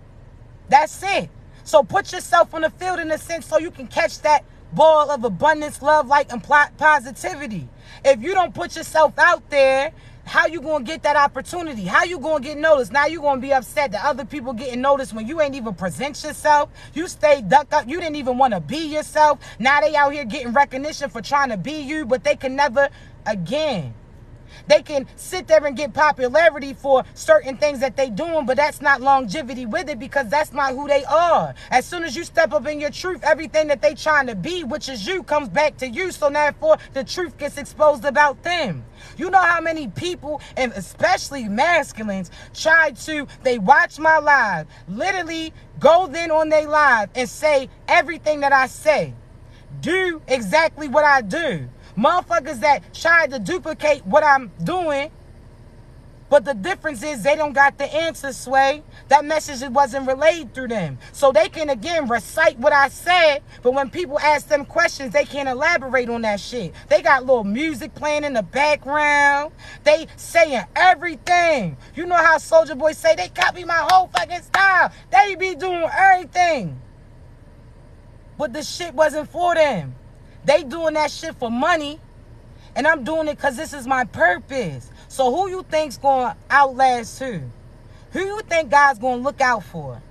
That's it. So put yourself on the field in a sense so you can catch that ball of abundance, love, light, and positivity. If you don't put yourself out there, how you going to get that opportunity? How you going to get noticed? Now you going to be upset that other people getting noticed when you ain't even present yourself. You stayed ducked up. You didn't even want to be yourself. Now they out here getting recognition for trying to be you, but they can never again. They can sit there and get popularity for certain things that they doing, but that's not longevity with it because that's not who they are. As soon as you step up in your truth, everything that they trying to be, which is you, comes back to you. So therefore, the truth gets exposed about them. You know how many people, and especially masculines, they watch my live, literally go then on their live and say everything that I say. Do exactly what I do. Motherfuckers that tried to duplicate what I'm doing, but the difference is they don't got the answer, Sway. That message wasn't relayed through them. So they can, again, recite what I said, but when people ask them questions, they can't elaborate on that shit. They got little music playing in the background. They saying everything. You know how Soulja Boy say, they copy my whole fucking style. They be doing everything. But the shit wasn't for them. They doing that shit for money, and I'm doing it because this is my purpose. So who you think's going to outlast who? Who you think God's going to look out for?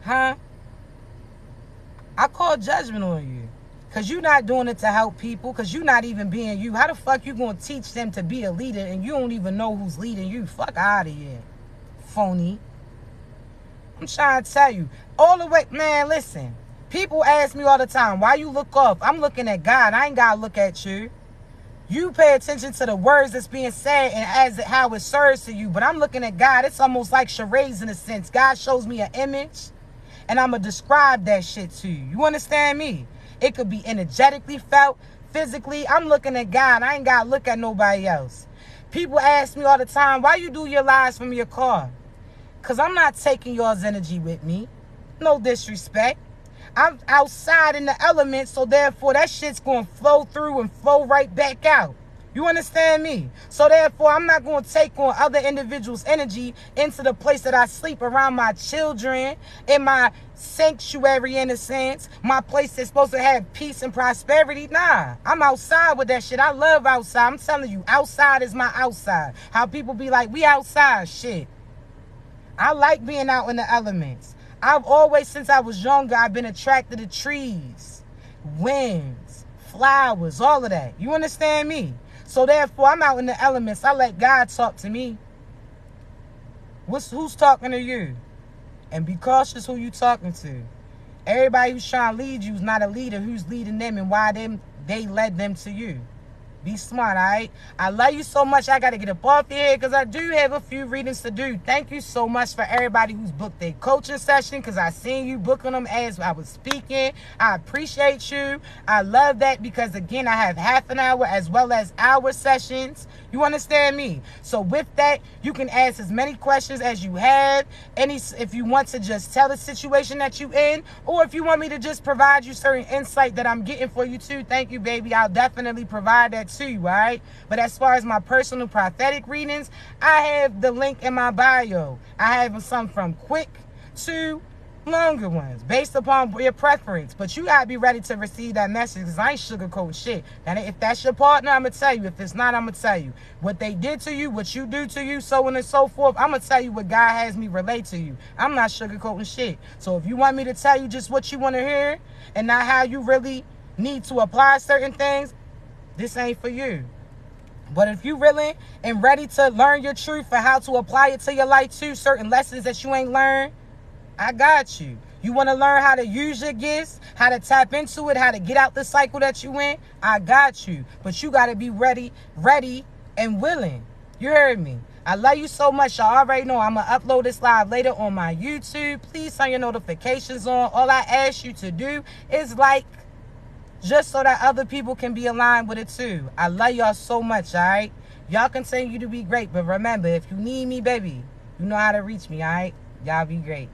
Huh? I call judgment on you because you're not doing it to help people, because you're not even being you. How the fuck you going to teach them to be a leader and you don't even know who's leading you? Fuck out of here, phony. I'm trying to tell you. All the way, man, listen. People ask me all the time, why you look off? I'm looking at God. I ain't got to look at you. You pay attention to the words that's being said and how it serves to you. But I'm looking at God. It's almost like charades in a sense. God shows me an image, and I'm going to describe that shit to you. You understand me? It could be energetically felt, physically. I'm looking at God. I ain't got to look at nobody else. People ask me all the time, why you do your lives from your car? Because I'm not taking y'all's energy with me. No disrespect. I'm outside in the elements, so therefore that shit's going to flow through and flow right back out. You understand me? So therefore, I'm not going to take on other individuals' energy into the place that I sleep around my children, in my sanctuary in a sense, my place that's supposed to have peace and prosperity. Nah, I'm outside with that shit. I love outside. I'm telling you, outside is my outside. How people be like, we outside, shit. I like being out in the elements. I've always, since I was younger, I've been attracted to trees, winds, flowers, all of that. You understand me? So therefore, I'm out in the elements. I let God talk to me. Who's talking to you? And be cautious who you talking to. Everybody who's trying to lead you is not a leader. Who's leading them and why they led them to you. Be smart, all right? I love you so much. I got to get up off here because I do have a few readings to do. Thank you so much for everybody who's booked their coaching session because I seen you booking them as I was speaking. I appreciate you. I love that because, again, I have half an hour as well as hour sessions. You understand me? So with that, you can ask as many questions as you have. If you want to just tell the situation that you in, or if you want me to just provide you certain insight that I'm getting for you too, thank you, baby. I'll definitely provide that to you, all right? But as far as my personal prophetic readings, I have the link in my bio. I have some from quick to longer ones based upon your preference, but you gotta be ready to receive that message because I ain't sugarcoating shit. And if that's your partner, I'm gonna tell you. If it's not, I'm gonna tell you what they did to you, what you do to you, so on and so forth. I'm gonna tell you what God has me relate to you. I'm not sugarcoating shit. So if you want me to tell you just what you want to hear and not how you really need to apply certain things, this ain't for you. But if you really and ready to learn your truth and how to apply it to your life too, certain lessons that you ain't learned, I got you. You want to learn how to use your gifts, how to tap into it, how to get out the cycle that you in? I got you. But you got to be ready and willing. You heard me. I love you so much. Y'all already know I'm going to upload this live later on my YouTube. Please turn your notifications on. All I ask you to do is like, just so that other people can be aligned with it too. I love y'all so much, all right? Y'all continue to be great. But remember, if you need me, baby, you know how to reach me, all right? Y'all be great.